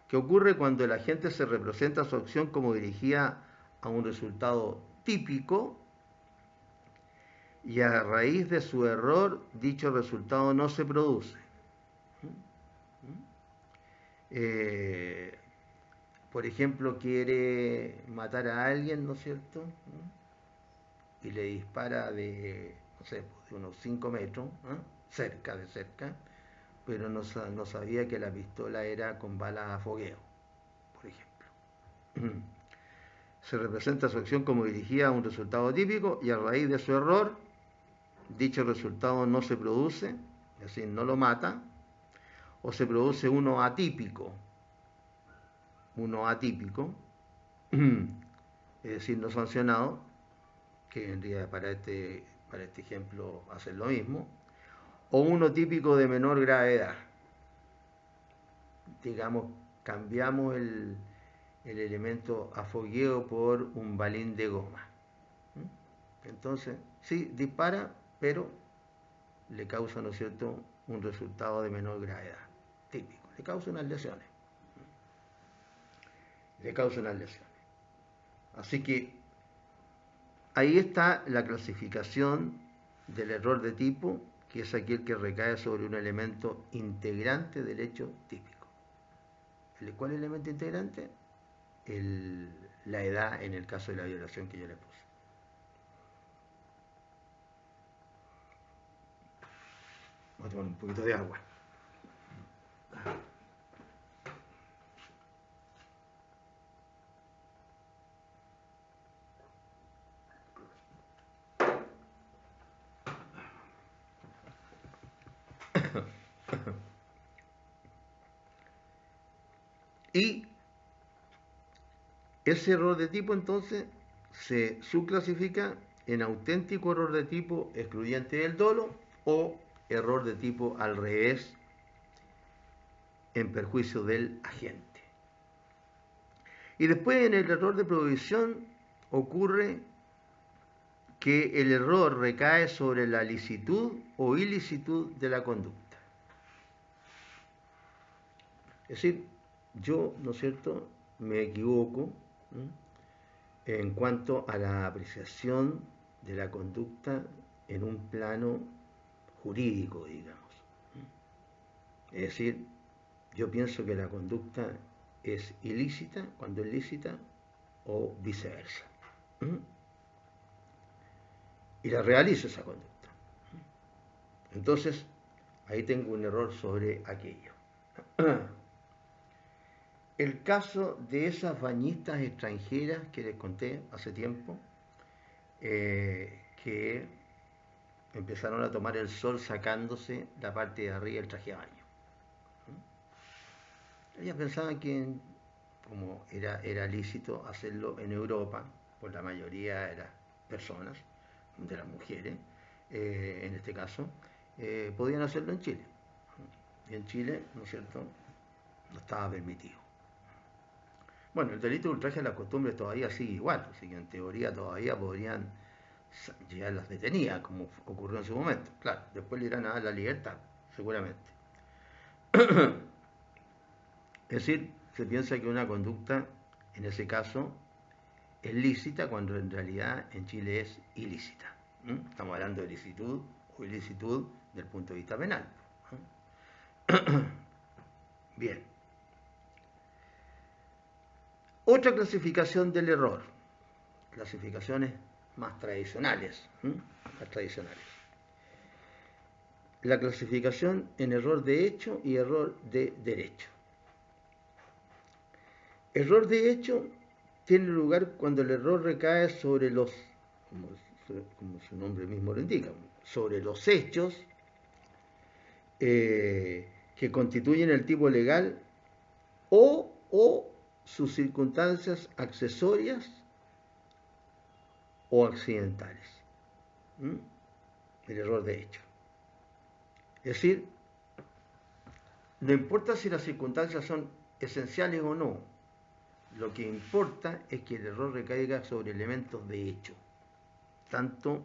que ocurre cuando el agente se representa su acción como dirigida a un resultado típico y a raíz de su error dicho resultado no se produce. Por ejemplo, quiere matar a alguien, ¿no es cierto?, y le dispara de, no sé, de unos 5 metros, cerca, pero no sabía que la pistola era con balas a fogueo, por ejemplo. Se representa su acción como dirigida a un resultado típico y a raíz de su error, dicho resultado no se produce, es decir, no lo mata, o se produce uno atípico, es decir, no sancionado, que vendría para este ejemplo hacer lo mismo, o uno típico de menor gravedad. Digamos, cambiamos el elemento a fogueo por un balín de goma. Entonces, sí, dispara, pero le causa, ¿no es cierto?, un resultado de menor gravedad, típico. Le causa unas lesiones. Así que ahí está la clasificación del error de tipo, que es aquel que recae sobre un elemento integrante del hecho típico. ¿Cuál elemento integrante? La edad en el caso de la violación que yo le puse. Voy a tomar un poquito de agua. Y ese error de tipo entonces se subclasifica en auténtico error de tipo excluyente del dolo o error de tipo al revés en perjuicio del agente. Y después en el error de provisión ocurre que el error recae sobre la licitud o ilicitud de la conducta. Es decir, yo, ¿no es cierto?, me equivoco en cuanto a la apreciación de la conducta en un plano jurídico, digamos. Es decir, yo pienso que la conducta es ilícita cuando es lícita o viceversa. Y la realizo esa conducta. Entonces, ahí tengo un error sobre aquello. El caso de esas bañistas extranjeras que les conté hace tiempo, que empezaron a tomar el sol sacándose la parte de arriba del traje de baño. Ellas pensaban que, como era lícito hacerlo en Europa, por la mayoría de las personas, de las mujeres, en este caso, podían hacerlo en Chile. Y en Chile, ¿no es cierto?, no estaba permitido. Bueno, el delito de ultraje a las costumbres todavía sigue igual, así que en teoría todavía podrían llevarlas detenidas, como ocurrió en su momento. Claro, después le irán a dar la libertad, seguramente. Es decir, se piensa que una conducta, en ese caso, es lícita cuando en realidad en Chile es ilícita. Estamos hablando de licitud o ilicitud del punto de vista penal. Bien. Otra clasificación del error, clasificaciones más tradicionales, la clasificación en error de hecho y error de derecho. Error de hecho tiene lugar cuando el error recae sobre los, como su nombre mismo lo indica, sobre los hechos que constituyen el tipo legal o sus circunstancias accesorias o accidentales. El error de hecho. Es decir, no importa si las circunstancias son esenciales o no, lo que importa es que el error recaiga sobre elementos de hecho, tanto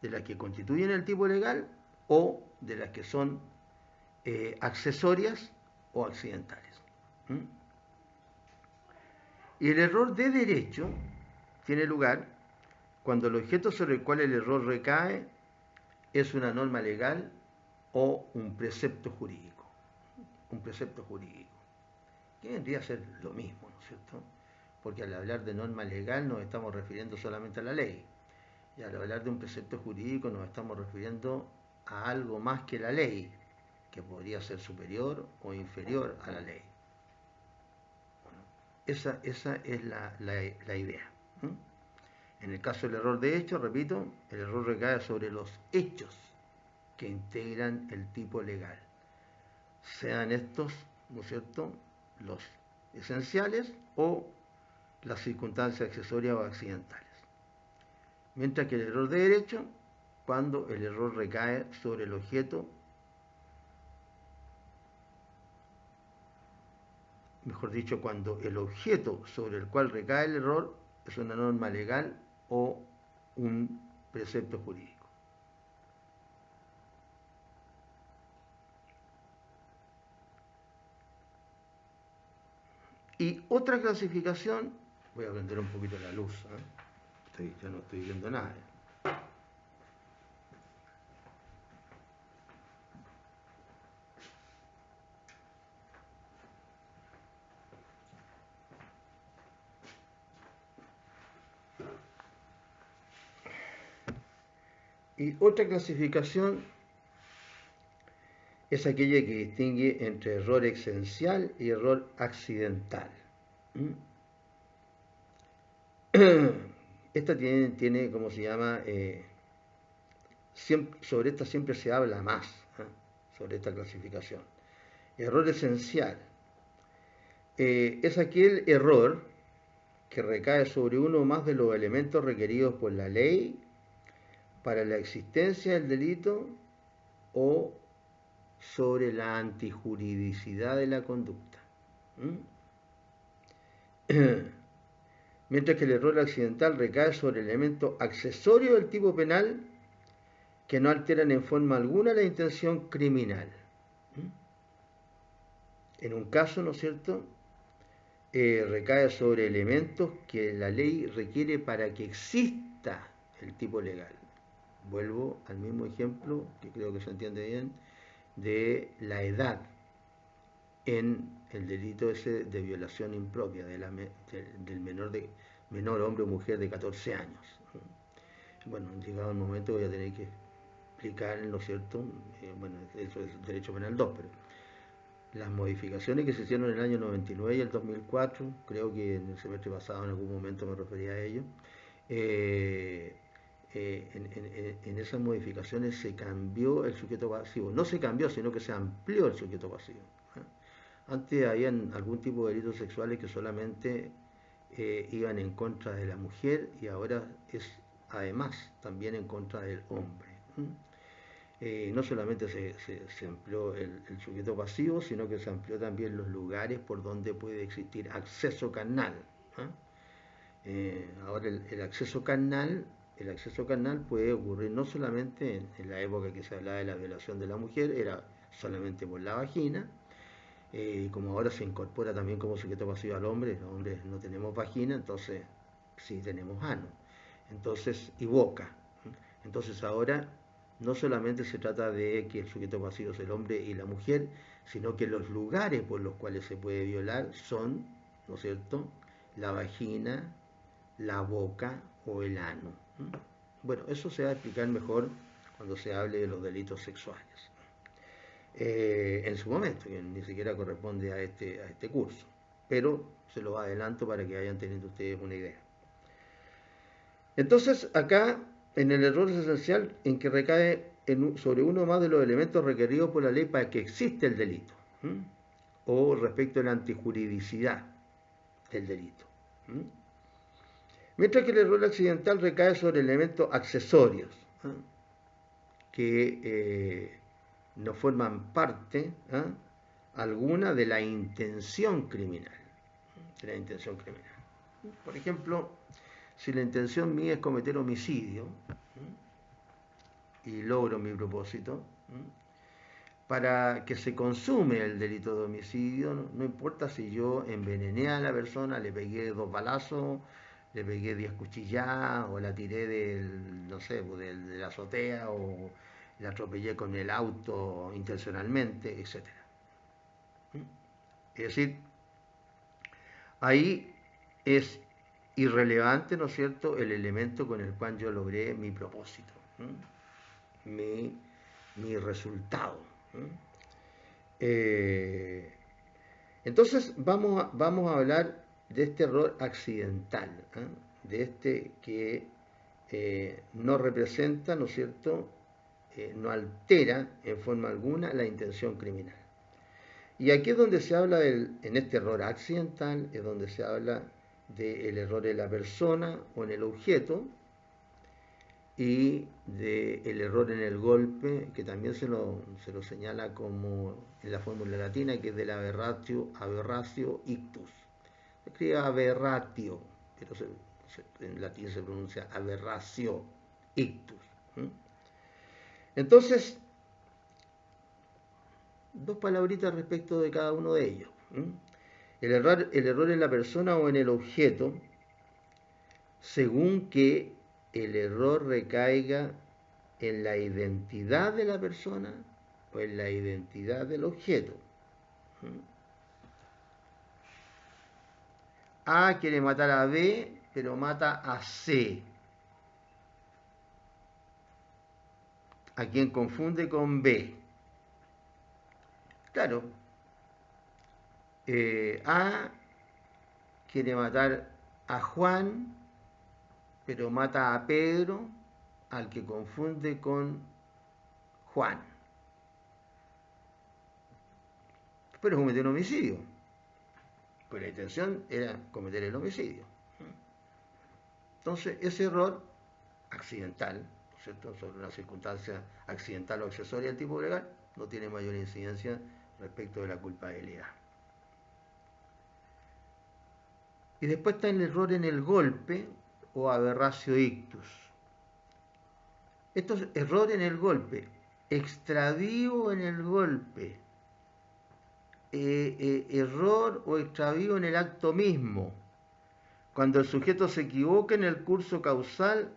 de las que constituyen el tipo legal o de las que son accesorias o accidentales. Y el error de derecho tiene lugar cuando el objeto sobre el cual el error recae es una norma legal o un precepto jurídico. Un precepto jurídico, que vendría a ser lo mismo, ¿no es cierto? Porque al hablar de norma legal nos estamos refiriendo solamente a la ley. Y al hablar de un precepto jurídico nos estamos refiriendo a algo más que la ley, que podría ser superior o inferior a la ley. Bueno, esa es la idea. En el caso del error de hecho, repito, el error recae sobre los hechos que integran el tipo legal. Sean estos, ¿no es cierto?, los esenciales o las circunstancias accesorias o accidentales. Mientras que el error de derecho, cuando el error recae sobre el objeto, mejor dicho, cuando el objeto sobre el cual recae el error es una norma legal o un precepto jurídico. Y otra clasificación, voy a prender un poquito la luz, ya no estoy viendo nada. Y otra clasificación es aquella que distingue entre error esencial y error accidental. Esta tiene ¿cómo se llama? Sobre esta siempre se habla más, sobre esta clasificación. Error esencial es aquel error que recae sobre uno o más de los elementos requeridos por la ley para la existencia del delito o sobre la antijuridicidad de la conducta. mientras que el error accidental recae sobre elementos accesorios del tipo penal que no alteran en forma alguna la intención criminal. En un caso, ¿no es cierto?, recae sobre elementos que la ley requiere para que exista el tipo legal. Vuelvo al mismo ejemplo, que creo que se entiende bien, de la edad en el delito ese de violación impropia del menor hombre o mujer de 14 años. Bueno, llegado el momento voy a tener que explicar, ¿no es cierto? Bueno, eso es Derecho Penal 2, pero las modificaciones que se hicieron en el año 99 y el 2004, creo que en el semestre pasado en algún momento me refería a ello, en esas modificaciones se cambió el sujeto pasivo. No se cambió, sino que se amplió el sujeto pasivo. Antes habían algún tipo de delitos sexuales que solamente iban en contra de la mujer y ahora es además también en contra del hombre. No solamente se amplió el sujeto pasivo, sino que se amplió también los lugares por donde puede existir acceso carnal. Ahora el acceso carnal puede ocurrir no solamente en la época que se hablaba de la violación de la mujer, era solamente por la vagina, como ahora se incorpora también como sujeto pasivo al hombre, los hombres no tenemos vagina, entonces sí tenemos ano, entonces, y boca. Entonces ahora no solamente se trata de que el sujeto pasivo es el hombre y la mujer, sino que los lugares por los cuales se puede violar son, ¿no es cierto?, la vagina, la boca o el ano. Bueno, eso se va a explicar mejor cuando se hable de los delitos sexuales. En su momento, que ni siquiera corresponde a este curso, pero se lo adelanto para que vayan teniendo ustedes una idea. Entonces, acá, en el error esencial, en que recae sobre uno más de los elementos requeridos por la ley para que exista el delito, o respecto a la antijuridicidad del delito. Mientras que el error accidental recae sobre elementos accesorios, que no forman parte alguna de la intención criminal. Por ejemplo, si la intención mía es cometer homicidio y logro mi propósito, para que se consume el delito de homicidio, no importa si yo envenené a la persona, le pegué 2 balazos, le pegué 10 cuchilladas, o la tiré no sé, de la azotea, o la atropellé con el auto intencionalmente, etc. Es decir, ahí es irrelevante, ¿no es cierto?, el elemento con el cual yo logré mi propósito, mi resultado. Entonces vamos a hablar de este error accidental, de este que no representa, ¿no es cierto?, no altera en forma alguna la intención criminal. Y aquí es donde se habla en este error accidental, es donde se habla del error en la persona o en el objeto, y del error en el golpe, que también se lo señala como en la fórmula latina, que es del aberratio ictus. Se escribe aberratio, pero en latín se pronuncia aberratio ictus. Entonces, 2 palabritas respecto de cada uno de ellos. El error en la persona o en el objeto, según que el error recaiga en la identidad de la persona o en la identidad del objeto. A quiere matar a B, pero mata a C, a quien confunde con B. Claro, A quiere matar a Juan, pero mata a Pedro, al que confunde con Juan. Pero cometió un homicidio. Pues la intención era cometer el homicidio. Entonces, ese error accidental, ¿no es cierto?, sobre una circunstancia accidental o accesoria del tipo legal, no tiene mayor incidencia respecto de la culpabilidad. Y después está el error en el golpe o aberratio ictus. Esto es error en el golpe, extravío en el golpe, error o extravío en el acto mismo. Cuando el sujeto se equivoca en el curso causal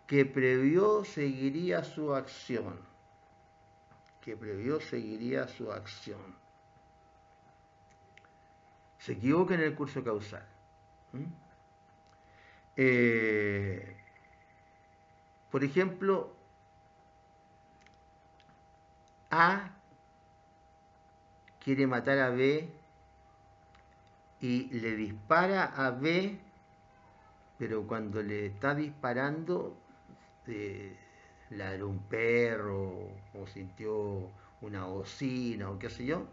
que previó seguiría su acción. Que previó seguiría su acción. Se equivoca en el curso causal. Por ejemplo, A quiere matar a B y le dispara a B, pero cuando le está disparando ladró un perro o sintió una bocina o qué sé yo,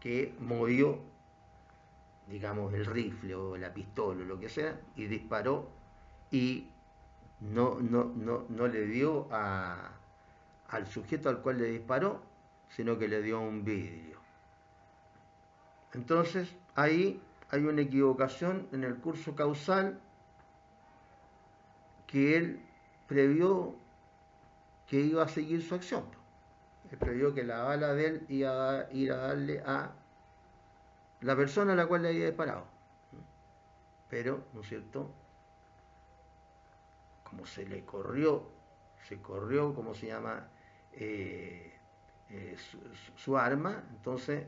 que movió, digamos, el rifle o la pistola o lo que sea, y disparó y no le dio al sujeto al cual le disparó, sino que le dio un vidrio. Entonces, ahí hay una equivocación en el curso causal que él previó que iba a seguir su acción. Él previó que la bala de él iba a ir a darle a la persona a la cual le había disparado. Pero, ¿no es cierto?, como se corrió, ¿cómo se llama?, su arma, entonces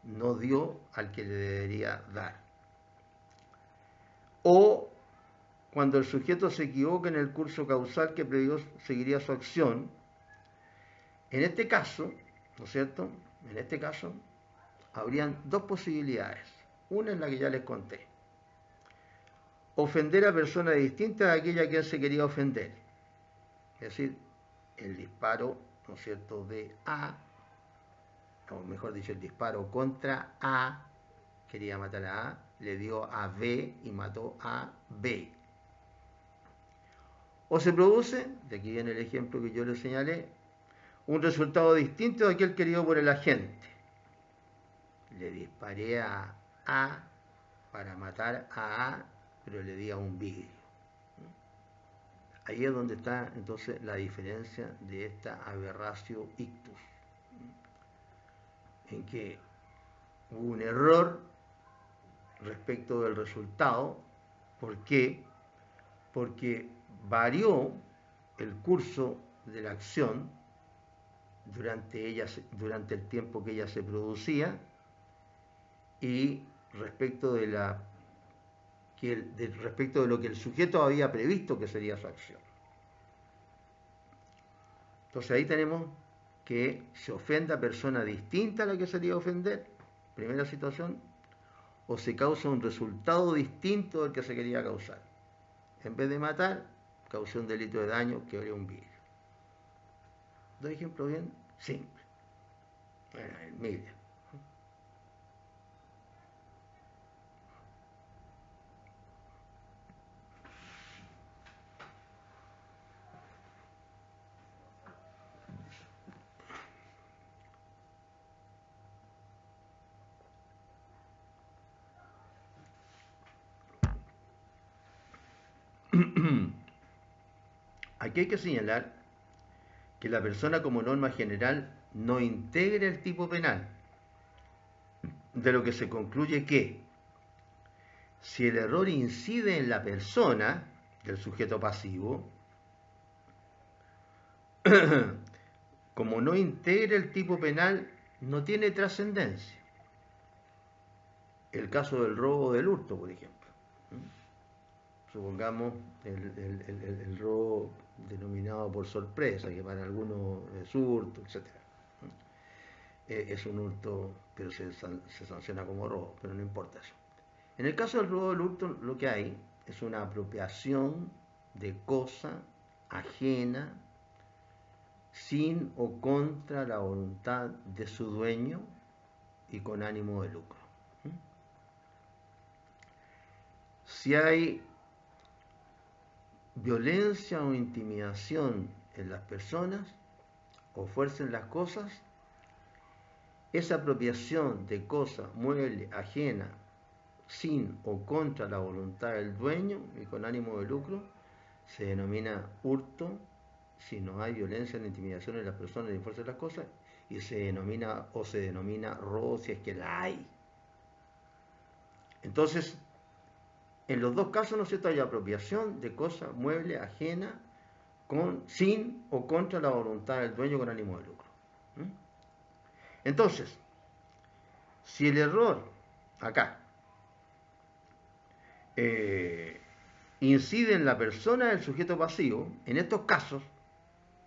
no dio al que le debería dar. O cuando el sujeto se equivoca en el curso causal que previó seguiría su acción, en este caso, ¿no es cierto?, en este caso habrían dos posibilidades. Una es la que ya les conté: ofender a personas distintas a aquella a quien se quería ofender. Es decir, el disparo, ¿no es cierto?, de A, o mejor dicho, el disparo contra A, quería matar a A, le dio a B y mató a B. O se produce, de aquí viene el ejemplo que yo les señalé, un resultado distinto de aquel querido por el agente. Le disparé a A para matar a A, pero le di a un vidrio. Ahí es donde está entonces la diferencia de esta aberratio ictus, en que hubo un error respecto del resultado. ¿Por qué? Porque varió el curso de la acción durante el tiempo que ella se producía, y respecto de lo que el sujeto había previsto que sería su acción. Entonces ahí tenemos que se ofenda a persona distinta a la que sería ofender, primera situación, o se causa un resultado distinto del que se quería causar. En vez de matar, causó un delito de daño, quebré un vidrio. Dos ejemplos bien simples. Bueno, mire. Aquí hay que señalar que la persona como norma general no integra el tipo penal, de lo que se concluye que si el error incide en la persona del sujeto pasivo, como no integra el tipo penal, no tiene trascendencia. El caso del robo o del hurto, por ejemplo. Supongamos el robo denominado por sorpresa, que para algunos es hurto, etc. Es un hurto, pero se sanciona como robo, pero no importa eso. En el caso del robo del hurto, lo que hay es una apropiación de cosa ajena, sin o contra la voluntad de su dueño y con ánimo de lucro. Si hay violencia o intimidación en las personas o fuerza en las cosas, esa apropiación de cosa mueble ajena sin o contra la voluntad del dueño y con ánimo de lucro, se denomina hurto si no hay violencia ni intimidación en las personas ni fuerza de las cosas, y se denomina robo si es que la hay. Entonces, en los dos casos, ¿no es cierto?, hay apropiación de cosa mueble ajena sin o contra la voluntad del dueño con ánimo de lucro. Entonces, si el error acá incide en la persona del sujeto pasivo, en estos casos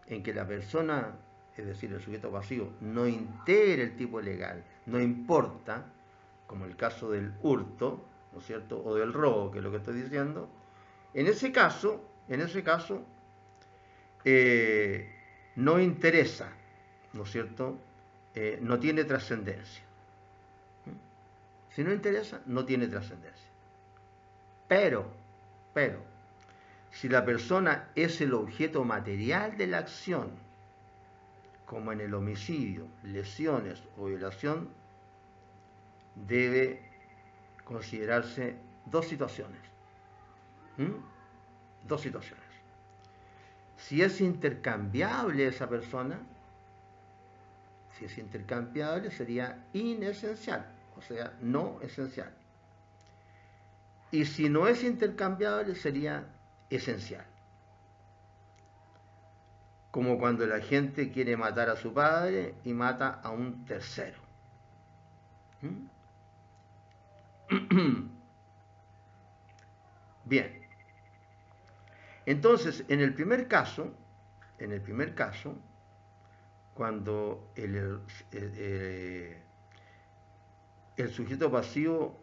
en que la persona, es decir, el sujeto pasivo, no integre el tipo legal, no importa, como el caso del hurto, ¿no es cierto?, o del robo, que es lo que estoy diciendo, en ese caso, no interesa, ¿no es cierto?, no tiene trascendencia. Si no interesa, no tiene trascendencia. Pero, si la persona es el objeto material de la acción, como en el homicidio, lesiones o violación, debe considerarse dos situaciones. Dos situaciones. Si es intercambiable esa persona, si es intercambiable sería inesencial, o sea, no esencial. Y si no es intercambiable sería esencial. Como cuando la gente quiere matar a su padre y mata a un tercero. Bien. Entonces, en el primer caso, cuando el sujeto pasivo,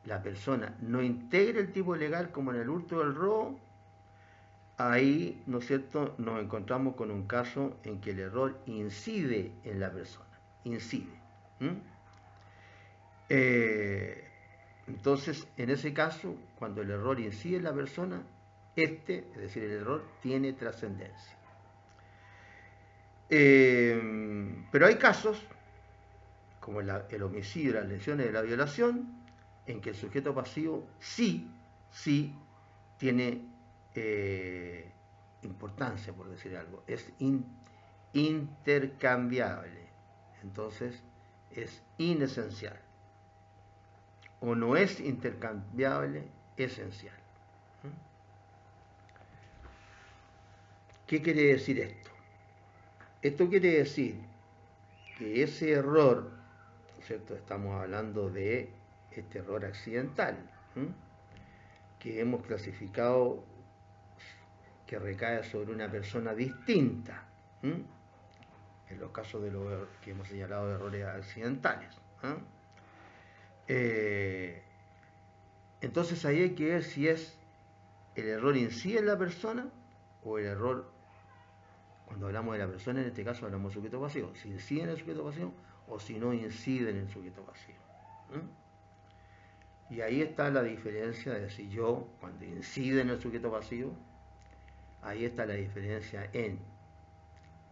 la persona, no integra el tipo legal como en el hurto o el robo, ahí, ¿no es cierto?, nos encontramos con un caso en que el error incide en la persona, incide. Entonces, en ese caso, cuando el error incide en la persona, es decir, el error tiene trascendencia. Pero hay casos, como el homicidio, las lesiones de la violación, en que el sujeto pasivo sí tiene importancia, por decir algo, es intercambiable, entonces es inesencial, o no es intercambiable, esencial. ¿Qué quiere decir esto? Esto quiere decir que ese error, ¿cierto?, estamos hablando de este error accidental, que hemos clasificado que recae sobre una persona distinta, en los casos de los que hemos señalado de errores accidentales. Entonces ahí hay que ver si es el error incide en la persona o el error, cuando hablamos de la persona, en este caso hablamos del sujeto pasivo, si incide en el sujeto pasivo o si no incide en el sujeto pasivo. Y ahí está la diferencia de si yo, cuando incide en el sujeto pasivo, ahí está la diferencia en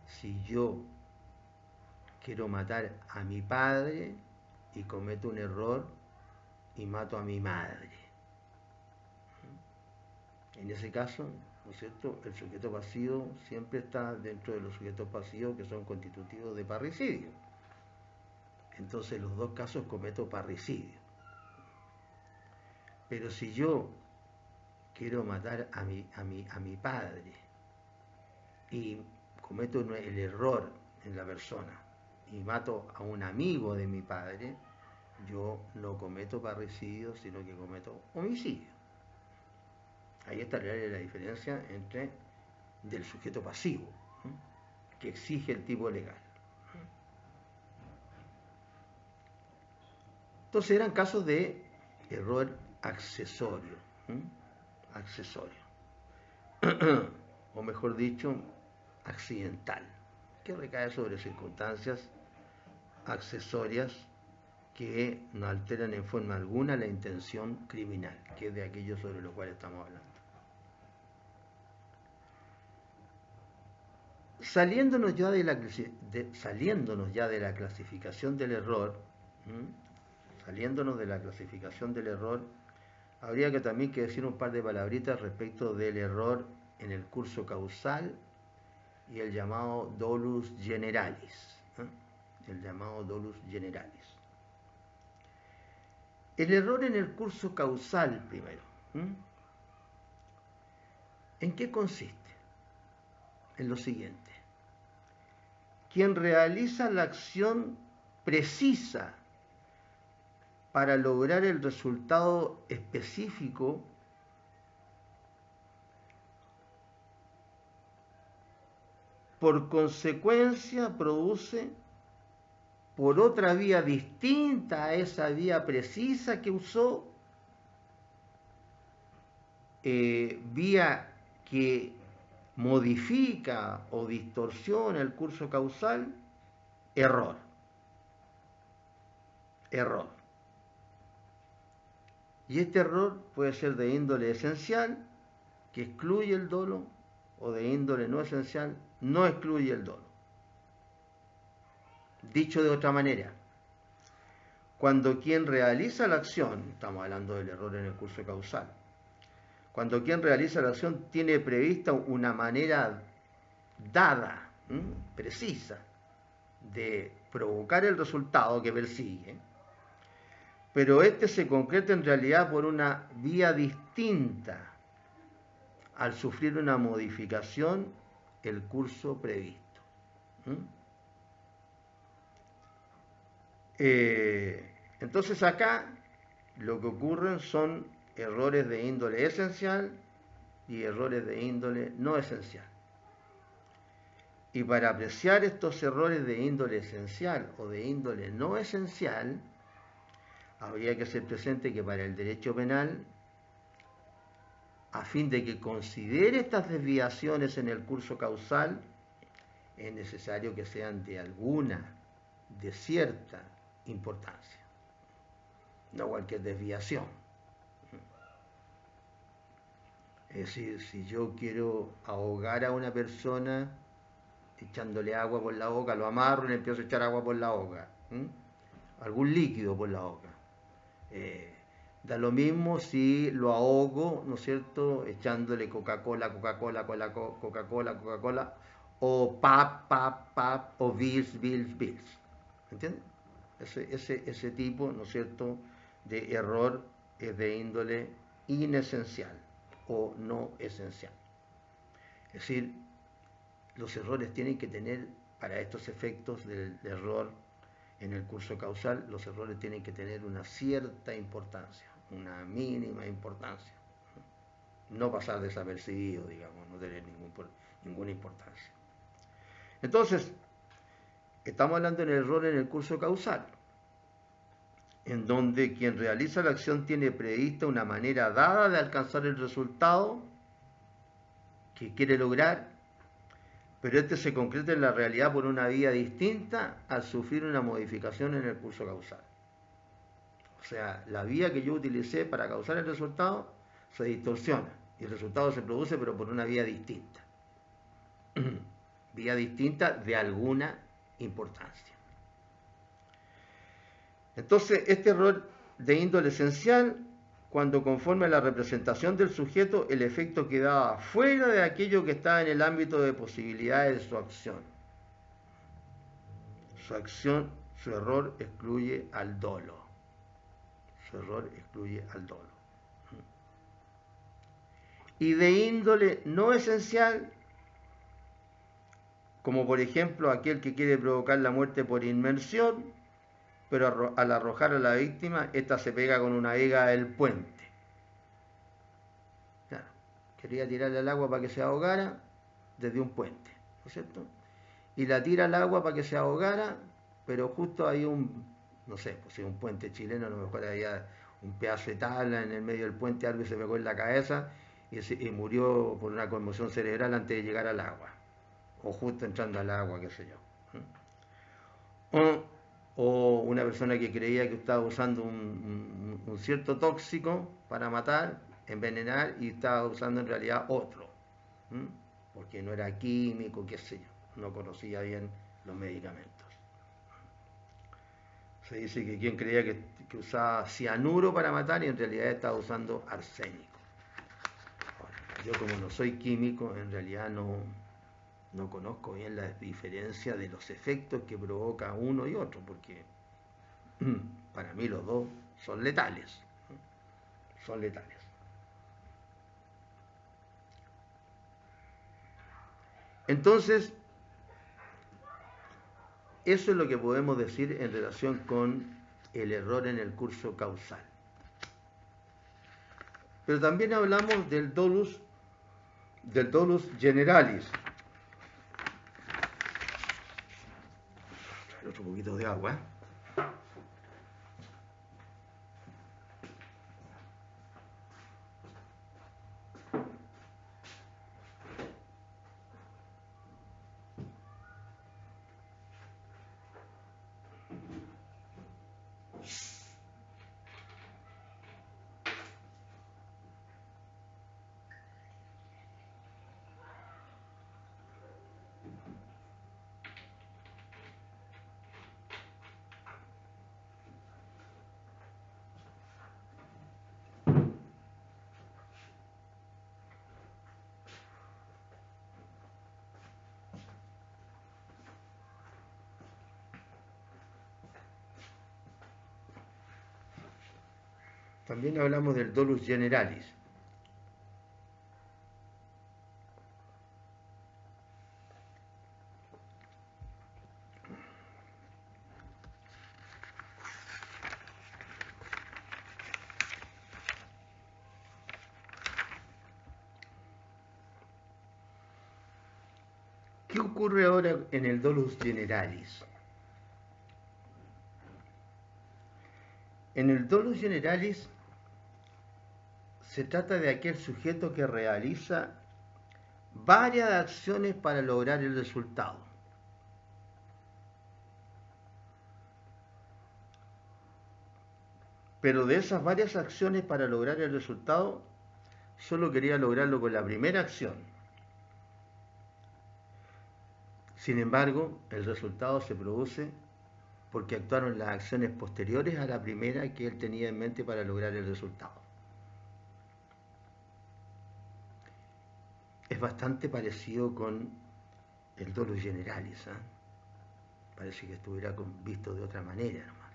si yo quiero matar a mi padre y cometo un error y mato a mi madre. En ese caso, ¿no es cierto?, el sujeto pasivo siempre está dentro de los sujetos pasivos que son constitutivos de parricidio. Entonces, en los dos casos cometo parricidio. Pero si yo quiero matar a mi padre y cometo el error en la persona y mato a un amigo de mi padre, yo no cometo parricidio, sino que cometo homicidio. Ahí está la diferencia entre del sujeto pasivo, que exige el tipo legal. Entonces eran casos de error accesorio, o mejor dicho, accidental, que recae sobre circunstancias accesorias que no alteran en forma alguna la intención criminal, que es de aquello sobre lo cual estamos hablando. Saliéndonos ya de la clasificación del error, saliéndonos de la clasificación del error, habría que también que decir un par de palabritas respecto del error en el curso causal y el llamado dolus generalis. El llamado dolus generalis. El error en el curso causal, primero. ¿En qué consiste? En lo siguiente. Quien realiza la acción precisa para lograr el resultado específico por consecuencia produce por otra vía distinta a esa vía precisa que usó, vía que modifica o distorsiona el curso causal, error. Error. Y este error puede ser de índole esencial, que excluye el dolo, o de índole no esencial, no excluye el dolo. Dicho de otra manera, cuando quien realiza la acción, estamos hablando del error en el curso causal, cuando quien realiza la acción tiene prevista una manera dada, precisa, de provocar el resultado que persigue, pero este se concreta en realidad por una vía distinta al sufrir una modificación el curso previsto. Entonces acá lo que ocurren son errores de índole esencial y errores de índole no esencial. Y para apreciar estos errores de índole esencial o de índole no esencial, habría que hacer presente que para el derecho penal, a fin de que considere estas desviaciones en el curso causal, es necesario que sean de cierta importancia, no cualquier desviación. Es decir, si yo quiero ahogar a una persona echándole agua por la boca, lo amarro y le empiezo a echar agua por la boca, algún líquido por la boca. Da lo mismo si lo ahogo, ¿no es cierto?, echándole Coca-Cola, o pap, o Bills. ¿Entiendes? Ese tipo, ¿no es cierto?, de error es de índole inesencial o no esencial. Es decir, los errores tienen que tener, para estos efectos del error en el curso causal, los errores tienen que tener una cierta importancia, una mínima importancia. No pasar desapercibido, digamos, no tener ninguna importancia. Entonces, estamos hablando del error en el curso causal, en donde quien realiza la acción tiene prevista una manera dada de alcanzar el resultado que quiere lograr, pero este se concreta en la realidad por una vía distinta al sufrir una modificación en el curso causal. O sea, la vía que yo utilicé para causar el resultado se distorsiona y el resultado se produce pero por una vía distinta. Vía distinta de alguna importancia. Entonces, este error de índole esencial, cuando conforme a la representación del sujeto, el efecto quedaba fuera de aquello que está en el ámbito de posibilidades de su acción. Su error excluye al dolo. Su error excluye al dolo. Y de índole no esencial, como por ejemplo aquel que quiere provocar la muerte por inmersión, pero al arrojar a la víctima, ésta se pega con una viga del puente. Claro, quería tirarle al agua para que se ahogara desde un puente, ¿no es cierto? Y la tira al agua para que se ahogara, pero justo hay no sé, pues si un puente chileno, a lo mejor había un pedazo de tabla en el medio del puente, algo se pegó en la cabeza y murió por una conmoción cerebral antes de llegar al agua, o justo entrando al agua, qué sé yo. O una persona que creía que estaba usando un cierto tóxico para matar, envenenar, y estaba usando en realidad otro, porque no era químico, qué sé yo, no conocía bien los medicamentos. Se dice que quien creía que usaba cianuro para matar y en realidad estaba usando arsénico. Ahora, yo como no soy químico, en realidad no conozco bien la diferencia de los efectos que provoca uno y otro, porque para mí los dos son letales. Son letales. Entonces, eso es lo que podemos decir en relación con el error en el curso causal. Pero también hablamos del dolus generalis. Otro poquito de agua. También hablamos del dolus generalis. ¿Qué ocurre ahora en el dolus generalis? En el dolus generalis se trata de aquel sujeto que realiza varias acciones para lograr el resultado. Pero de esas varias acciones para lograr el resultado, solo quería lograrlo con la primera acción. Sin embargo, el resultado se produce porque actuaron las acciones posteriores a la primera que él tenía en mente para lograr el resultado. Es bastante parecido con el dolus generalis, ¿eh? Parece que estuviera visto de otra manera nomás.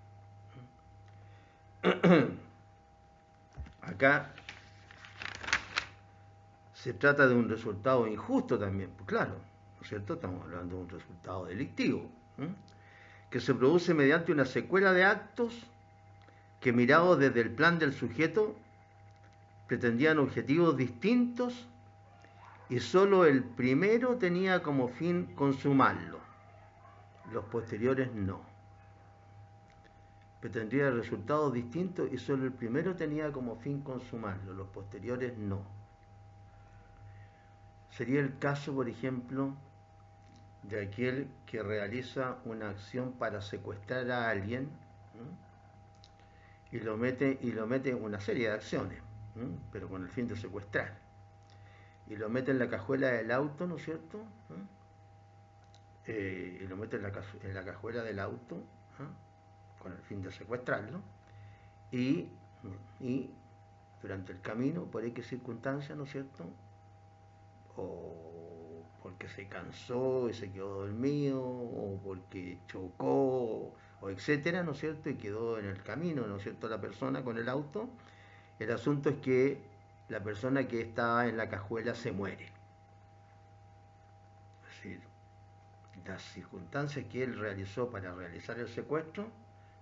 Acá se trata de un resultado injusto también, pues claro, ¿no es cierto? Estamos hablando de un resultado delictivo, que se produce mediante una secuela de actos que, mirados desde el plan del sujeto, pretendían objetivos distintos y solo el primero tenía como fin consumarlo, los posteriores no. Pretendía resultados distintos y solo el primero tenía como fin consumarlo, los posteriores no. Sería el caso, por ejemplo, de aquel que realiza una acción para secuestrar a alguien, y lo mete en una serie de acciones, pero con el fin de secuestrar. Y lo mete en la cajuela del auto, ¿no es cierto? Y lo mete en la cajuela del auto, con el fin de secuestrarlo. Y durante el camino, por X circunstancias, ¿no es cierto? O porque se cansó y se quedó dormido, o porque chocó, o etcétera, ¿no es cierto? Y quedó en el camino, ¿no es cierto?, la persona con el auto. El asunto es que la persona que estaba en la cajuela se muere. Es decir, las circunstancias que él realizó para realizar el secuestro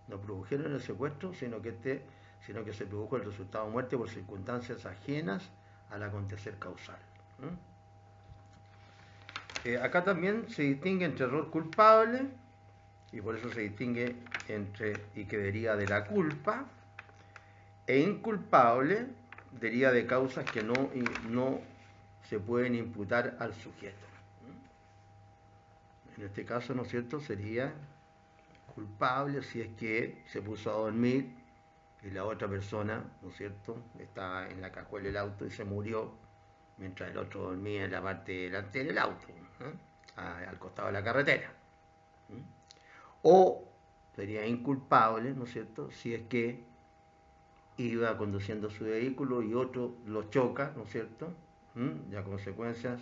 no produjeron el secuestro, sino que se produjo el resultado de muerte por circunstancias ajenas al acontecer causal. Acá también se distingue entre error culpable, y por eso se distingue y que deriva de la culpa, e inculpable, deriva de causas que no se pueden imputar al sujeto. En este caso, ¿no es cierto?, sería culpable si es que se puso a dormir y la otra persona, ¿no es cierto?, estaba en la cajuela del auto y se murió mientras el otro dormía en la parte delantera del auto, al costado de la carretera. O sería inculpable, ¿no es cierto?, si es que iba conduciendo su vehículo y otro lo choca, ¿no es cierto?, y a consecuencias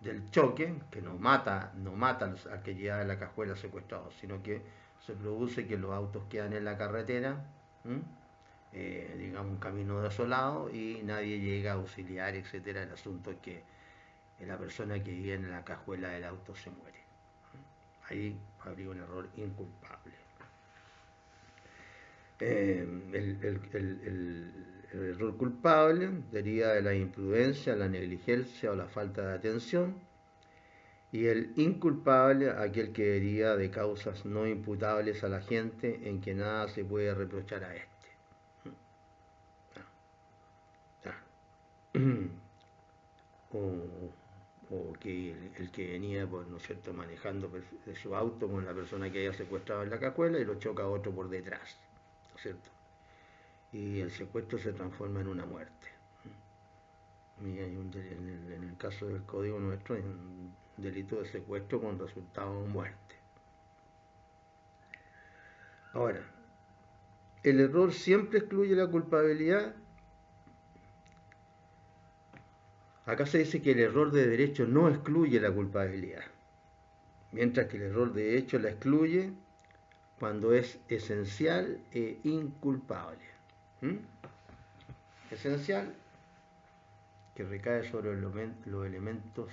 del choque, que no mata al que lleva la cajuela secuestrado, sino que se produce que los autos quedan en la carretera, digamos un camino desolado, y nadie llega a auxiliar, etcétera. El asunto es que la persona que vive en la cajuela del auto se muere. Ahí habría un error inculpable. El error culpable deriva de la imprudencia, la negligencia o la falta de atención, y el inculpable aquel que deriva de causas no imputables a la gente, en que nada se puede reprochar a éste. O que el que venía, pues, ¿no es cierto?, manejando su auto con la persona que había secuestrado en la cajuela y lo choca a otro por detrás, ¿no es cierto? Y el secuestro se transforma en una muerte. Y hay en el caso del código nuestro hay un delito de secuestro con resultado de muerte. Ahora, el error siempre excluye la culpabilidad. Acá se dice que el error de derecho no excluye la culpabilidad, mientras que el error de hecho la excluye cuando es esencial e inculpable. Esencial, que recae sobre los elementos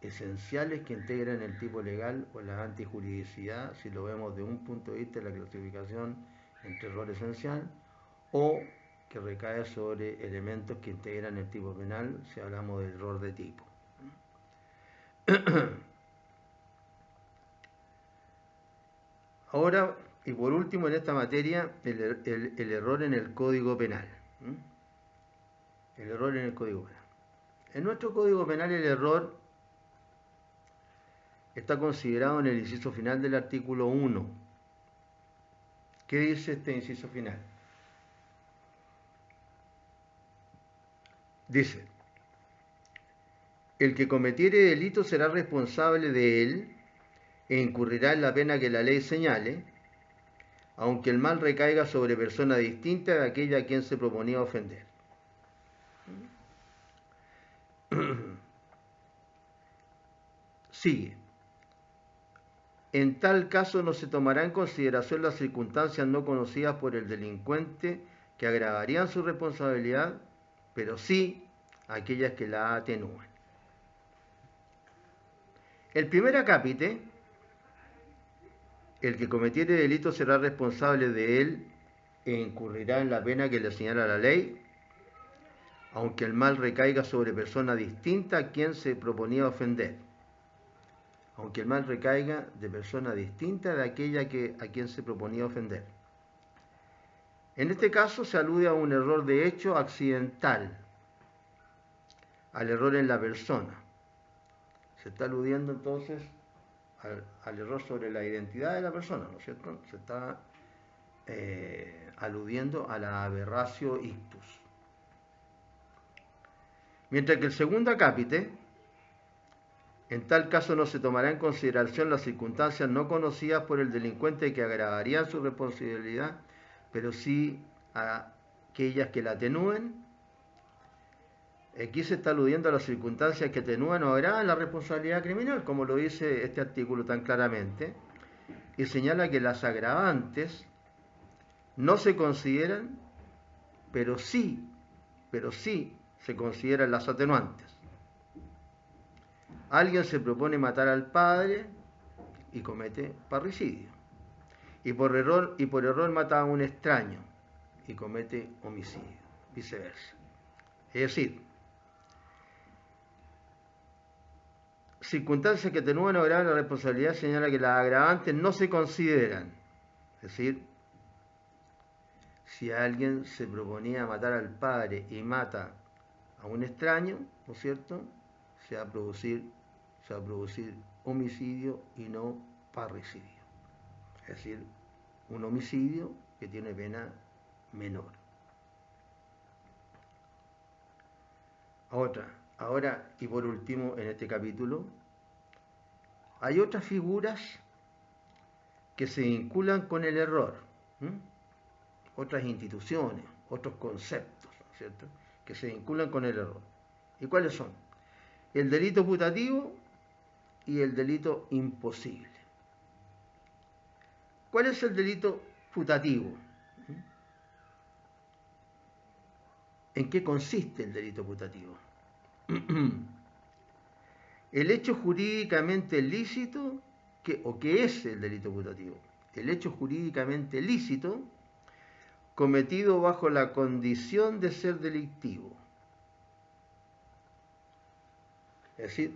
esenciales que integran el tipo legal o la antijuridicidad, si lo vemos de un punto de vista de la clasificación entre error esencial, o que recae sobre elementos que integran el tipo penal, si hablamos del error de tipo. Ahora, y por último en esta materia, el error en el Código Penal. El error en el Código Penal. En nuestro Código Penal el error está considerado en el inciso final del artículo 1. ¿Qué dice este inciso final? Dice: el que cometiere delito será responsable de él e incurrirá en la pena que la ley señale, aunque el mal recaiga sobre persona distinta de aquella a quien se proponía ofender. Sigue. En tal caso no se tomará en consideración las circunstancias no conocidas por el delincuente que agravarían su responsabilidad, pero sí aquellas que la atenúan. El primer acápite: el que cometiere delito será responsable de él e incurrirá en la pena que le señala la ley, aunque el mal recaiga sobre persona distinta a quien se proponía ofender. Aunque el mal recaiga de persona distinta de aquella a quien se proponía ofender. En este caso se alude a un error de hecho accidental, al error en la persona. Se está aludiendo entonces al error sobre la identidad de la persona, ¿no es cierto? Se está aludiendo a la aberratio ictus. Mientras que el segundo acápite: en tal caso no se tomará en consideración las circunstancias no conocidas por el delincuente que agravarían su responsabilidad, pero sí a aquellas que la atenúen. Aquí se está aludiendo a las circunstancias que atenúan o agravan la responsabilidad criminal, como lo dice este artículo tan claramente, y señala que las agravantes no se consideran, pero sí se consideran las atenuantes. Alguien se propone matar al padre y comete parricidio, y por error mata a un extraño y comete homicidio, viceversa. Es decir, circunstancias que atenúan o agravan la responsabilidad señala que las agravantes no se consideran. Es decir, si alguien se proponía matar al padre y mata a un extraño, ¿no es cierto?, se va a producir homicidio y no parricidio. Es decir, un homicidio que tiene pena menor. Ahora, y por último, en este capítulo, hay otras figuras que se vinculan con el error, ¿m? Otras instituciones, otros conceptos, ¿no es cierto?, que se vinculan con el error. ¿Y cuáles son? El delito putativo y el delito imposible. ¿Cuál es el delito putativo? ¿En qué consiste el delito putativo? El hecho jurídicamente lícito, ¿qué es el delito putativo? El hecho jurídicamente lícito cometido bajo la condición de ser delictivo. Es decir,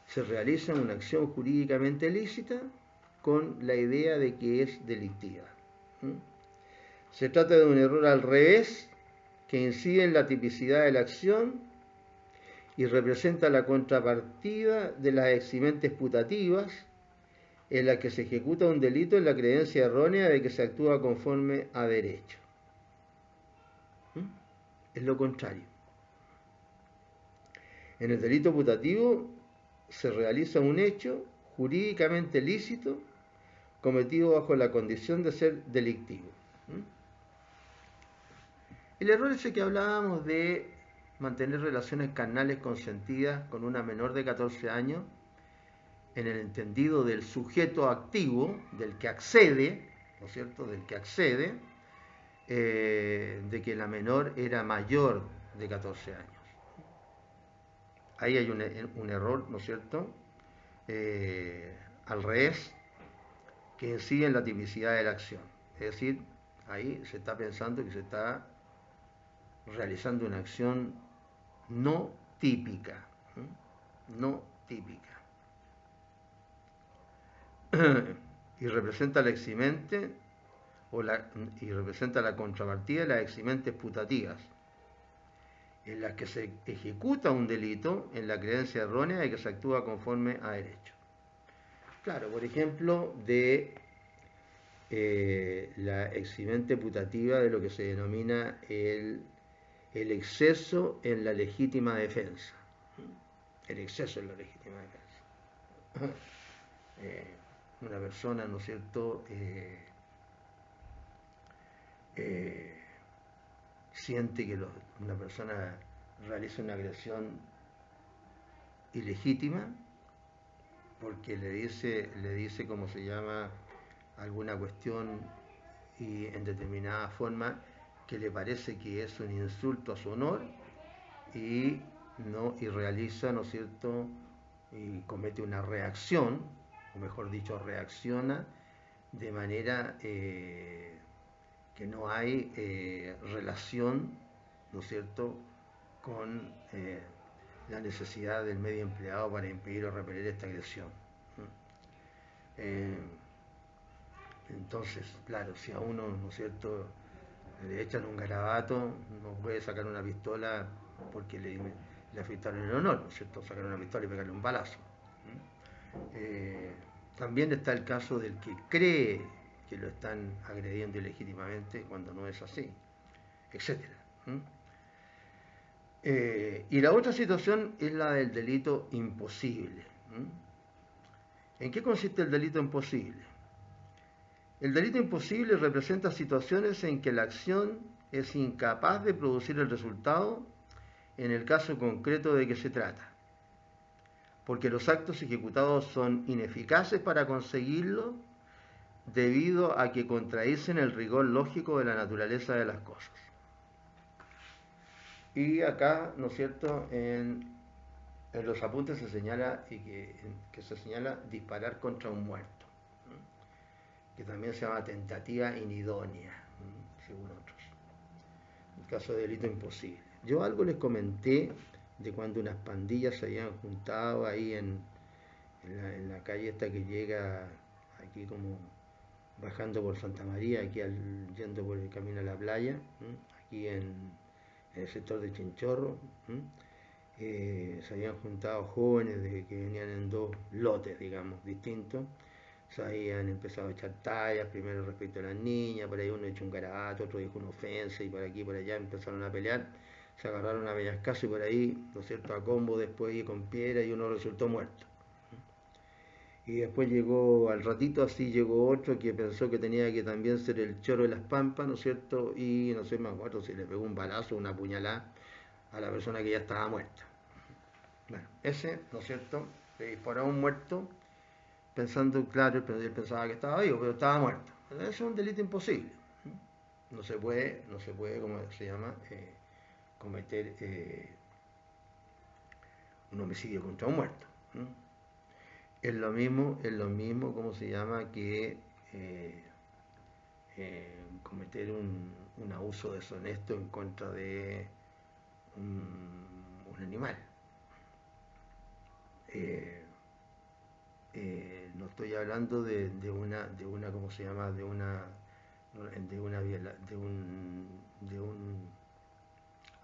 se realiza una acción jurídicamente lícita con la idea de que es delictiva. Se trata de un error al revés que incide en la tipicidad de la acción y representa la contrapartida de las eximentes putativas en la que se ejecuta un delito en la creencia errónea de que se actúa conforme a derecho. Es lo contrario. En el delito putativo se realiza un hecho jurídicamente lícito cometido bajo la condición de ser delictivo. El error ese que hablábamos de mantener relaciones carnales consentidas con una menor de 14 años, en el entendido del sujeto activo, del que accede, ¿no es cierto?, del que accede, de que la menor era mayor de 14 años. Ahí hay un error, ¿no es cierto?, al revés, que incide en la tipicidad de la acción. Es decir, ahí se está pensando que se está realizando una acción no típica, no típica. Y representa la eximente y representa la contrapartida de las eximentes putativas, en las que se ejecuta un delito en la creencia errónea de que se actúa conforme a derecho. Claro, por ejemplo, de la eximente putativa de lo que se denomina el exceso en la legítima defensa. El exceso en la legítima defensa. Una persona, ¿no es cierto?, siente que una persona realiza una agresión ilegítima porque le dice cómo se llama alguna cuestión y en determinada forma que le parece que es un insulto a su honor y realiza, ¿no es cierto?, y comete una reacción, o mejor dicho, reacciona de manera que no hay relación, ¿no es cierto?, con la necesidad del medio empleado para impedir o repeler esta agresión. Entonces, claro, si a uno, ¿no es cierto?, le echan un garabato, no puede sacar una pistola porque le afectaron el honor, ¿no es cierto?, sacar una pistola y pegarle un balazo. También está el caso del que cree que lo están agrediendo ilegítimamente cuando no es así, etc. Y la otra situación es la del delito imposible. ¿En qué consiste el delito imposible? El delito imposible representa situaciones en que la acción es incapaz de producir el resultado en el caso concreto de que se trata, porque los actos ejecutados son ineficaces para conseguirlo debido a que contradicen el rigor lógico de la naturaleza de las cosas. Y acá, ¿no es cierto?, en los apuntes se señala que se señala disparar contra un muerto, que también se llama tentativa inidónea, según otros. El caso de delito imposible. Yo algo les comenté de cuando unas pandillas se habían juntado ahí en la calle esta que llega aquí como bajando por Santa María, aquí yendo por el camino a la playa, aquí en el sector de Chinchorro. Se habían juntado jóvenes que venían en dos lotes, digamos, distintos. Se habían empezado a echar tallas, primero respecto a las niñas, por ahí uno echó un garabato, otro dijo una ofensa, y por aquí y por allá empezaron a pelear, se agarraron a peñascazo y por ahí, ¿no es cierto?, a combo después y con piedra, y uno resultó muerto. Y después llegó, al ratito así llegó otro que pensó que tenía que también ser el Choro de las Pampas, ¿no es cierto? Y no sé, me acuerdo si le pegó un balazo, una puñalada a la persona que ya estaba muerta. Bueno, ese, ¿no es cierto? Le disparó a un muerto pensando, claro, él pensaba que estaba vivo, pero estaba muerto. Eso es un delito imposible. No se puede, ¿cómo se llama? Cometer un homicidio contra un muerto. ¿No? ¿Cómo se llama? Que cometer un abuso deshonesto en contra de un animal. Eh, no estoy hablando de una, ¿cómo se llama? De un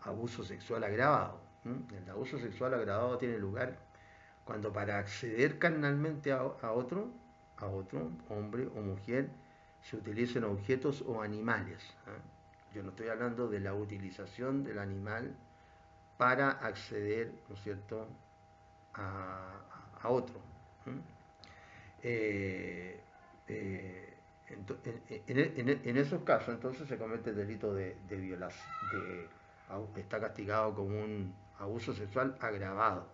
abuso sexual agravado. El abuso sexual agravado tiene lugar cuando para acceder carnalmente a otro, hombre o mujer, se utilicen objetos o animales. Yo no estoy hablando de la utilización del animal para acceder, ¿no es cierto?, a otro. Eh, eh, en esos casos entonces se comete el delito de violación, está castigado como un abuso sexual agravado.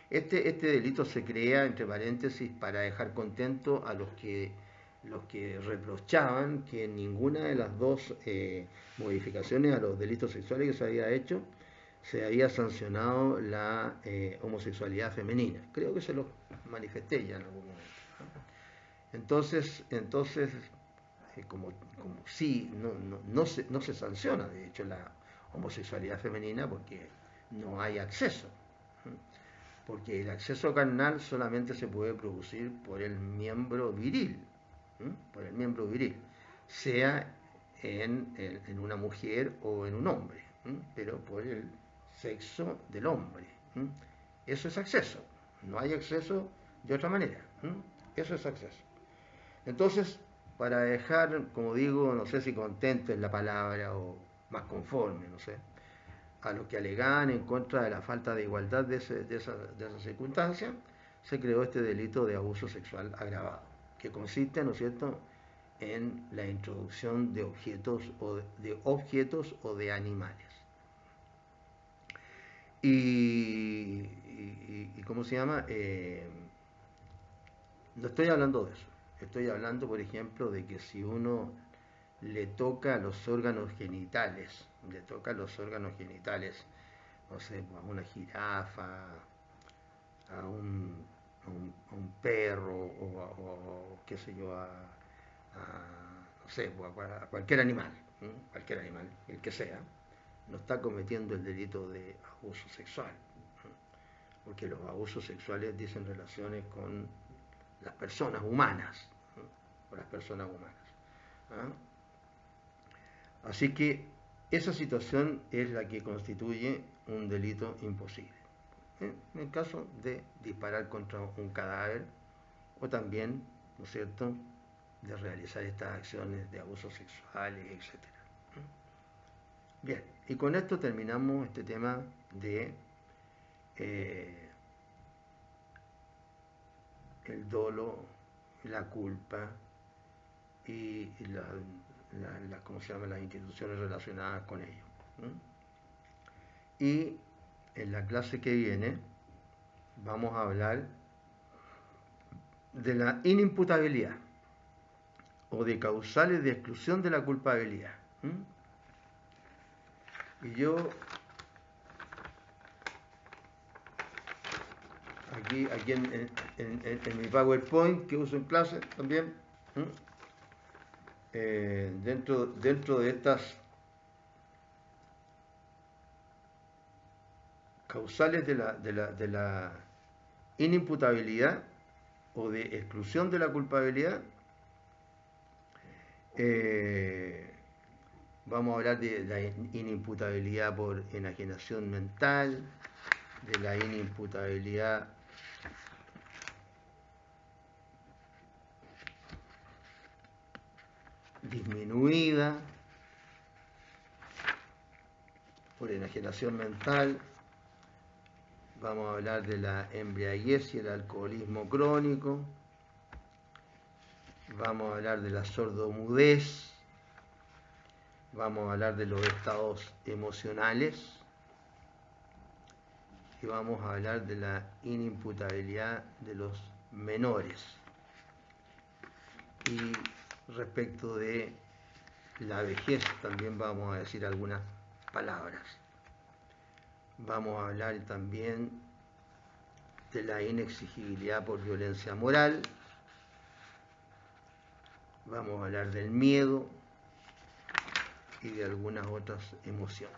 Este delito se crea, entre paréntesis, para dejar contento a los que reprochaban que en ninguna de las dos modificaciones a los delitos sexuales que se había hecho se había sancionado la homosexualidad femenina. Creo que se lo manifesté ya en algún momento. Entonces como sí, no se sanciona, de hecho, la homosexualidad femenina porque no hay acceso. Porque el acceso carnal solamente se puede producir por el miembro viril, sea en una mujer o en un hombre, pero por el sexo del hombre. Eso es acceso, no hay acceso de otra manera. Eso es acceso. Entonces, para dejar, como digo, no sé si contento es la palabra o más conforme, no sé, a los que alegaban en contra de la falta de igualdad de esa circunstancia, se creó este delito de abuso sexual agravado, que consiste, ¿no es cierto?, en la introducción de objetos o de animales. Y ¿cómo se llama? No estoy hablando de eso. Estoy hablando, por ejemplo, de que si uno le toca los órganos genitales, no sé, a una jirafa, a un perro o qué sé yo, no sé, a cualquier animal, el que sea, no está cometiendo el delito de abuso sexual, porque los abusos sexuales dicen relaciones con las personas humanas, con las personas humanas. Así que esa situación es la que constituye un delito imposible. En el caso de disparar contra un cadáver o también, ¿no es cierto?, de realizar estas acciones de abusos sexuales, etc. Bien, y con esto terminamos este tema de el dolo, la culpa y ¿cómo se llama?, las instituciones relacionadas con ello. Y en la clase que viene vamos a hablar de la inimputabilidad o de causales de exclusión de la culpabilidad. Y yo aquí en mi PowerPoint que uso en clase también, dentro de estas causales de la inimputabilidad o de exclusión de la culpabilidad, vamos a hablar de la inimputabilidad por enajenación mental, de la inimputabilidad disminuida por enajenación mental, Vamos a hablar de la embriaguez y el alcoholismo crónico. Vamos a hablar de la sordomudez. Vamos a hablar de los estados emocionales. Y vamos a hablar de la inimputabilidad de los menores. Y respecto de la vejez también vamos a decir algunas palabras. Vamos a hablar también de la inexigibilidad por violencia moral. Vamos a hablar del miedo y de algunas otras emociones.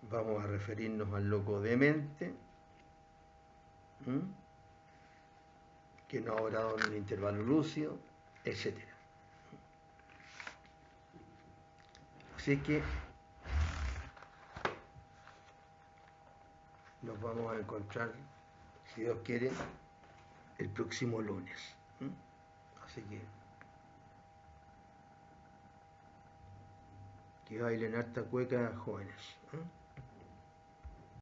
Vamos a referirnos al loco demente, que no ha orado en un intervalo lúcido, etc. Así es que nos vamos a encontrar, si Dios quiere, el próximo lunes. Así que bailen harta cueca, jóvenes.